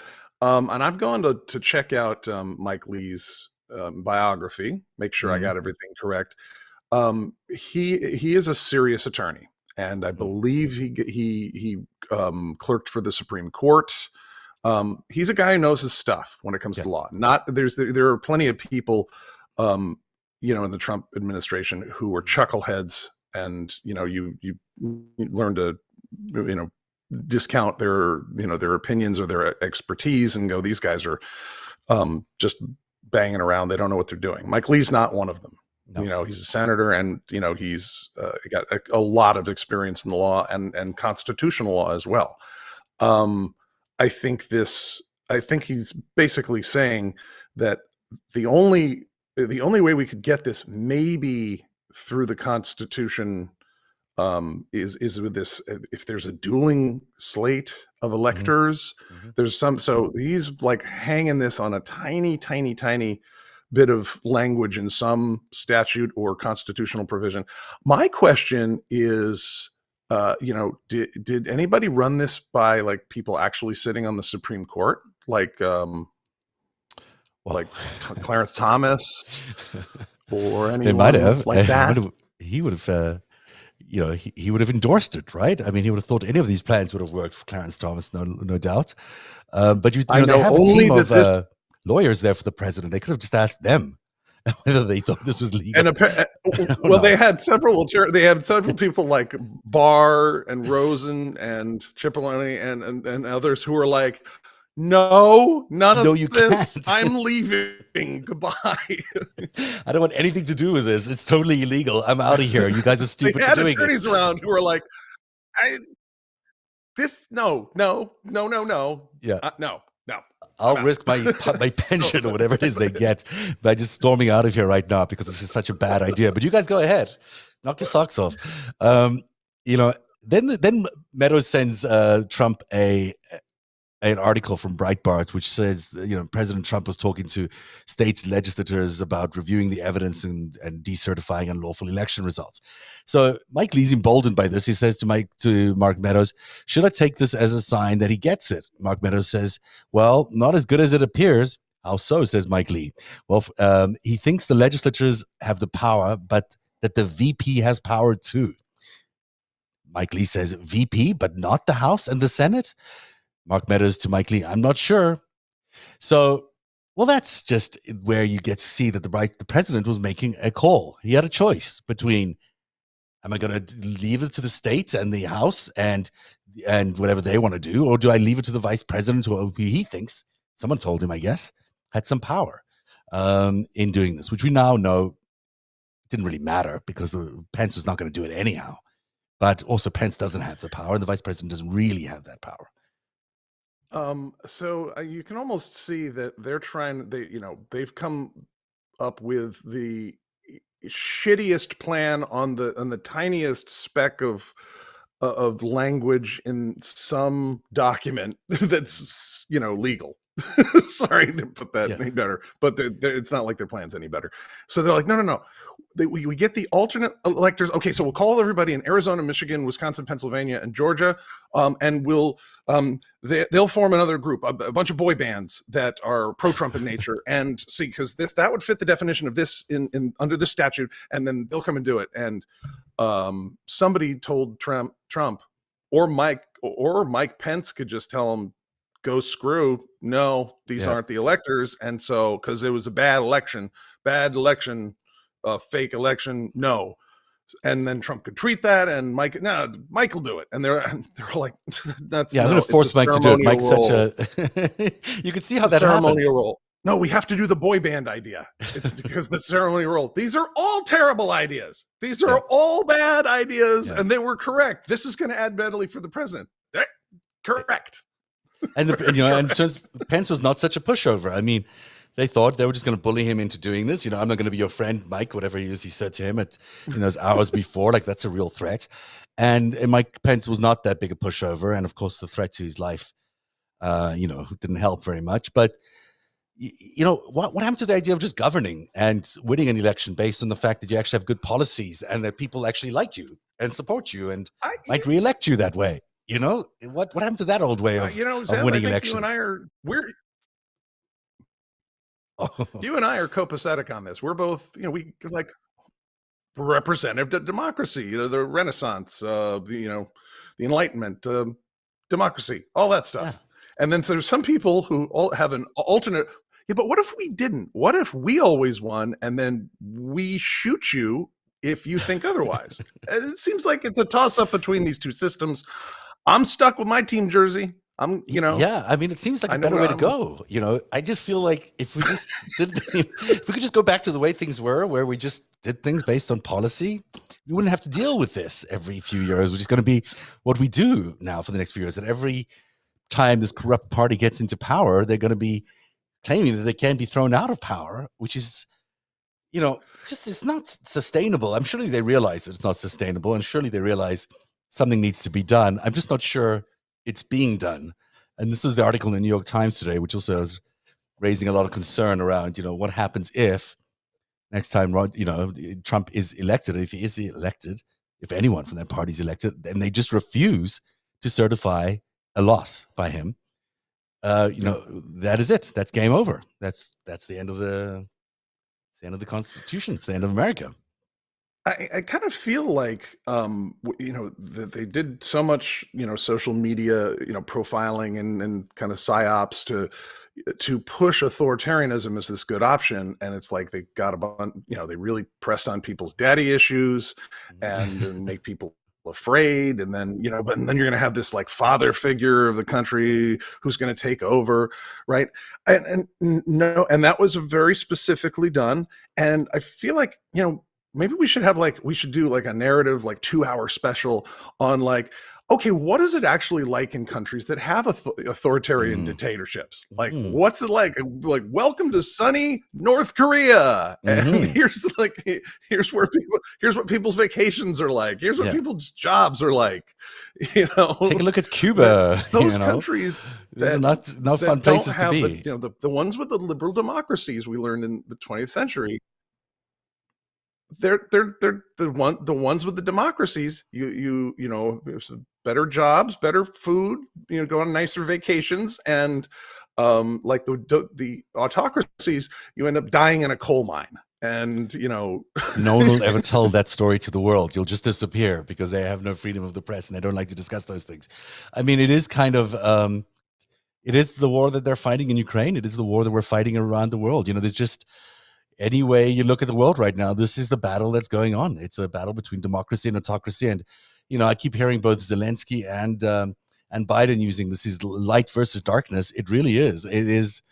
and I've gone to check out Mike Lee's biography, make sure I got everything correct. He is a serious attorney, and I believe he clerked for the Supreme Court. He's a guy who knows his stuff when it comes to law. There are plenty of people in the Trump administration who were chuckleheads, and you learn to discount their opinions or their expertise and go, these guys are just banging around, they don't know what they're doing. Mike Lee's not one of them. No. He's a senator, and he's got a lot of experience in the law and constitutional law as well. I think he's basically saying that the only way we could get this maybe through the Constitution is with this. If there's a dueling slate of electors, there's some. So he's like hanging this on a tiny bit of language in some statute or constitutional provision. My question is, did anybody run this by like people actually sitting on the Supreme Court, like Clarence Thomas? Or anyone they might have like that. He would have, he would have endorsed it, right? I mean, he would have thought any of these plans would have worked for Clarence Thomas, no doubt. But they have a team of lawyers there for the president. They could have just asked them, whether they thought this was legal. Well, they had several people like Barr and Rosen and Cipollone and others who were like, no, none of this. Can't. I'm leaving. Goodbye. I don't want anything to do with this. It's totally illegal. I'm out of here. You guys are stupid for doing it. They had attorneys around who were like, no. Yeah. No. I'll risk my pension or whatever it is they get by just storming out of here right now because this is such a bad idea. But you guys go ahead. Knock your socks off. Then Meadows sends Trump an article from Breitbart, which says, President Trump was talking to state legislators about reviewing the evidence and decertifying unlawful election results. So Mike Lee's emboldened by this. He says to Mark Meadows, should I take this as a sign that he gets it? Mark Meadows says, well, not as good as it appears. How so, says Mike Lee. Well, he thinks the legislatures have the power, but that the VP has power too. Mike Lee says, VP, but not the House and the Senate? Mark Meadows to Mike Lee, I'm not sure. So, well, that's just where you get to see that the president was making a call. He had a choice between, am I going to leave it to the states and the House and whatever they want to do, or do I leave it to the vice president who he thinks, someone told him, I guess, had some power in doing this, which we now know didn't really matter because Pence was not going to do it anyhow. But also Pence doesn't have the power, and the vice president doesn't really have that power. So you can almost see that they've come up with the shittiest plan on the tiniest speck of language in some document that's legal. Sorry to put that any better, but it's not like their plan's any better. So they're like, no. We get the alternate electors. Okay, so we'll call everybody in Arizona, Michigan, Wisconsin, Pennsylvania, and Georgia, and they'll form another group, a bunch of boy bands that are pro-Trump in nature, and see, because that would fit the definition of this in under this statute, and then they'll come and do it. And somebody told Trump or Mike Pence could just tell him, go screw. No, these aren't the electors, and so because it was a bad election. Fake election, no. And then Trump could tweet that, and Mike will do it. And they're like, that's I'm going to force Mike to do it. Mike's such a you can see how that ceremonial role. No, we have to do the boy band idea. It's because the ceremonial role. These are all terrible ideas. These are all bad ideas, and they were correct. This is going to add badly for the president. Correct. And since Pence was not such a pushover, I mean, they thought they were just going to bully him into doing this. I'm not going to be your friend, Mike, whatever he is, he said to him at those hours before. Like, that's a real threat. And Mike Pence was not that big a pushover. And of course, the threat to his life, didn't help very much. But, what happened to the idea of just governing and winning an election based on the fact that you actually have good policies and that people actually like you and support you and might reelect you that way? What happened to that old way of winning elections? You and I you and I are copacetic on this. We're both, we like representative democracy, the Renaissance, the Enlightenment, democracy, all that stuff. Yeah. And then so there's some people who all have an alternate. Yeah, but what if we didn't? What if we always won and then we shoot you if you think otherwise? It seems like it's a toss-up between these two systems. I'm stuck with my team jersey. Yeah, I mean, it seems like a better way to go. I just feel like if we just if we could just go back to the way things were, where we just did things based on policy, we wouldn't have to deal with this every few years, which is going to be what we do now for the next few years. That every time this corrupt party gets into power, they're going to be claiming that they can be thrown out of power, which is, just it's not sustainable. I'm sure they realize that it's not sustainable, and surely they realize something needs to be done. I'm just not sure it's being done. And this was the article in the New York Times today, which also is raising a lot of concern around, what happens if next time, Trump is elected, if he is elected, if anyone from that party is elected, and they just refuse to certify a loss by him. That is it. That's game over. That's the end of the Constitution. It's the end of America. I kind of feel like, that they did so much, social media, profiling and kind of psyops to, to push authoritarianism as this good option, and it's like they got they really pressed on people's daddy issues and make people afraid, and then but then you're going to have this like father figure of the country who's going to take over, right? And no, and that was very specifically done. And I feel like maybe we should do like a narrative, like 2-hour special on like, okay, what is it actually like in countries that have authoritarian dictatorships? Like, what's it like? Like, welcome to sunny North Korea. And here's what people's vacations are like. Here's what people's jobs are like. Take a look at Cuba. Those countries that not fun places to be. The ones with the liberal democracies we learned in the 20th century. They're the ones with the democracies. Better jobs, better food. Go on nicer vacations, and like the autocracies, you end up dying in a coal mine. And no one will ever tell that story to the world. You'll just disappear because they have no freedom of the press and they don't like to discuss those things. I mean, it is kind of it is the war that they're fighting in Ukraine. It is the war that we're fighting around the world. There's just, any way you look at the world right now, this is the battle that's going on. It's a battle between democracy and autocracy. And, I keep hearing both Zelensky and Biden using this is light versus darkness. It really is. It is,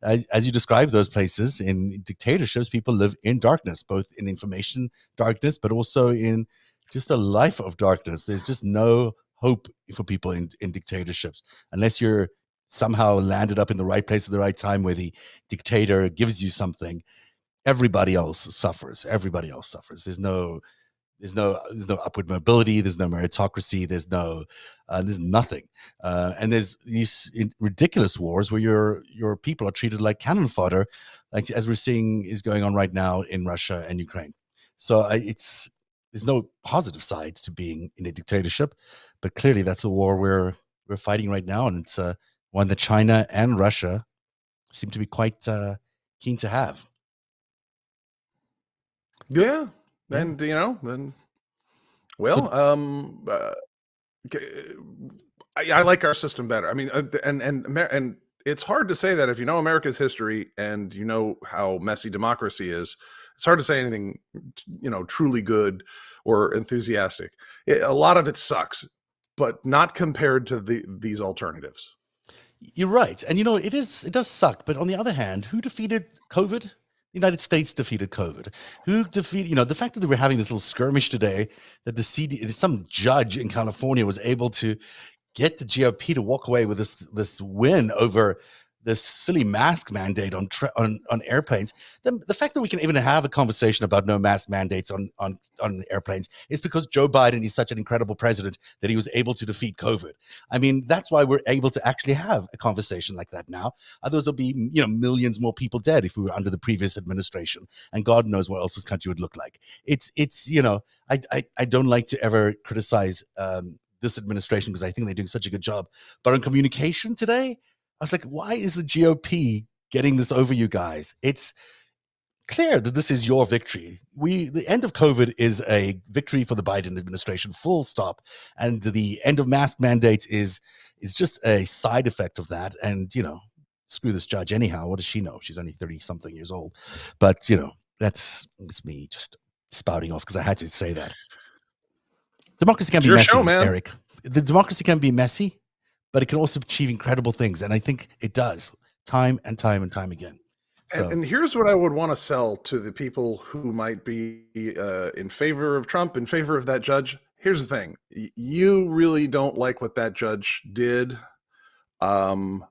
as you describe those places, in dictatorships, people live in darkness, both in information darkness, but also in just a life of darkness. There's just no hope for people in dictatorships unless you're somehow landed up in the right place at the right time where the dictator gives you something. Everybody else suffers. There's no upward mobility. There's no meritocracy. There's nothing. And there's these ridiculous wars where your people are treated like cannon fodder, like as we're seeing is going on right now in Russia and Ukraine. So there's no positive sides to being in a dictatorship, but clearly that's a war we're fighting right now, and it's one that China and Russia seem to be quite keen to have. Yeah, and I like our system better. I mean, and it's hard to say that if you know America's history and you know how messy democracy is. It's hard to say anything, truly good or enthusiastic. A lot of it sucks, but not compared to these alternatives. You're right, and it does suck. But on the other hand, who defeated COVID? The United States defeated COVID. Who defeated, the fact that we're having this little skirmish today, that some judge in California was able to get the GOP to walk away with this win over this silly mask mandate on airplanes. The fact that we can even have a conversation about no mask mandates on airplanes is because Joe Biden is such an incredible president that he was able to defeat COVID. I mean, that's why we're able to actually have a conversation like that now. Otherwise, there'll be millions more people dead if we were under the previous administration, and God knows what else this country would look like. It's I don't like to ever criticize this administration because I think they're doing such a good job. But on communication today, I was like, why is the GOP getting this over you guys? It's clear that this is your victory. The end of COVID is a victory for the Biden administration, full stop. And the end of mask mandates is just a side effect of that. And, screw this judge anyhow. What does she know? She's only 30-something years old. But, it's me just spouting off because I had to say that. Democracy can be messy, show, man. Eric. The democracy can be messy, but it can also achieve incredible things. And I think it does time and time again. So. And here's what I would want to sell to the people who might be in favor of Trump, in favor of that judge. Here's the thing. You really don't like what that judge did. There's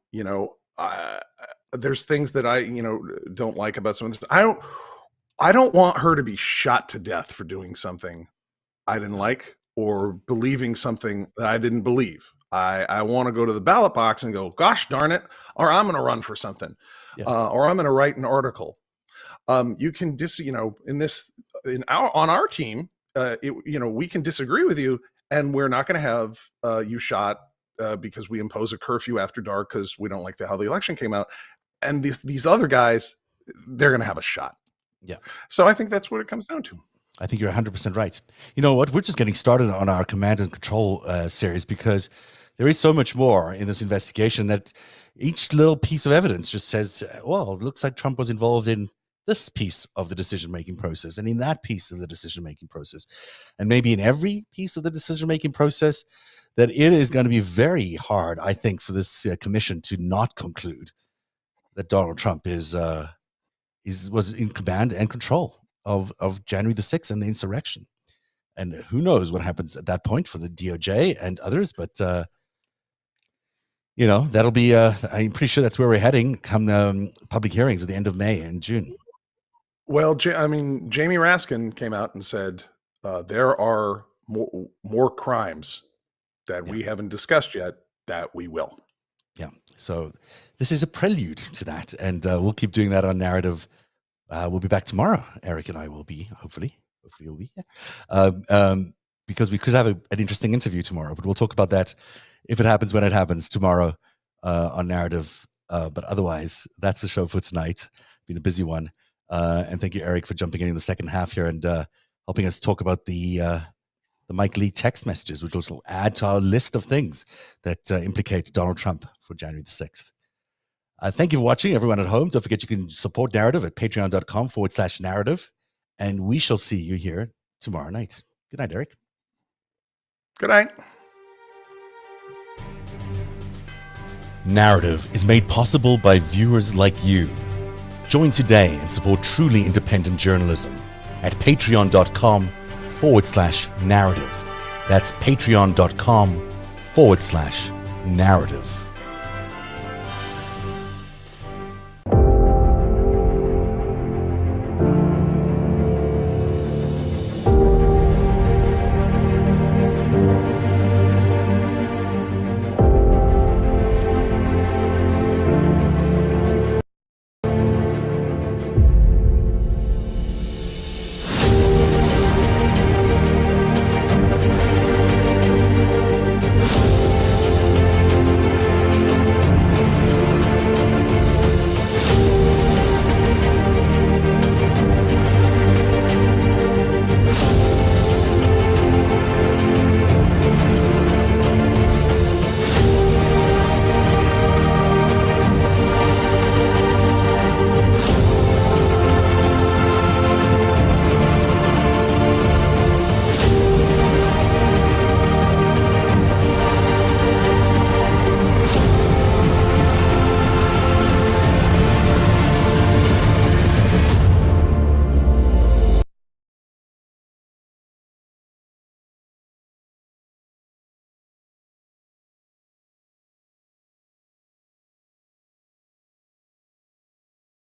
things that I, don't like about some of this. I don't want her to be shot to death for doing something I didn't like or believing something that I didn't believe. I want to go to the ballot box and go, gosh darn it, or I'm going to run for something, or I'm going to write an article. You can on our team, we can disagree with you, and we're not going to have you shot because we impose a curfew after dark because we don't like how the election came out. And these other guys, they're going to have a shot. Yeah. So I think that's what it comes down to. I think you're 100% right. You know what? We're just getting started on our command and control series because there is so much more in this investigation that each little piece of evidence just says, well, it looks like Trump was involved in this piece of the decision-making process and in that piece of the decision-making process. And maybe in every piece of the decision-making process, that it is going to be very hard, I think, for this commission to not conclude that Donald Trump was in command and control of January the 6th and the insurrection. And who knows what happens at that point for the DOJ and others, but that'll be, I'm pretty sure that's where we're heading come public hearings at the end of May and June. Well, Jamie Raskin came out and said there are more crimes that we haven't discussed yet that we will. Yeah. So this is a prelude to that. And we'll keep doing that on Narrative. We'll be back tomorrow. Eric and I will be, hopefully you'll be here. Because we could have an interesting interview tomorrow, but we'll talk about that if it happens when it happens tomorrow on Narrative. But otherwise, that's the show for tonight. Been a busy one. And thank you, Eric, for jumping in the second half here and helping us talk about the Mike Lee text messages, which will add to our list of things that implicate Donald Trump for January the 6th. Thank you for watching, everyone at home. Don't forget you can support Narrative at patreon.com/narrative. And we shall see you here tomorrow night. Good night, Eric. Good night. Narrative is made possible by viewers like you. Join today and support truly independent journalism at patreon.com/narrative. That's patreon.com/narrative.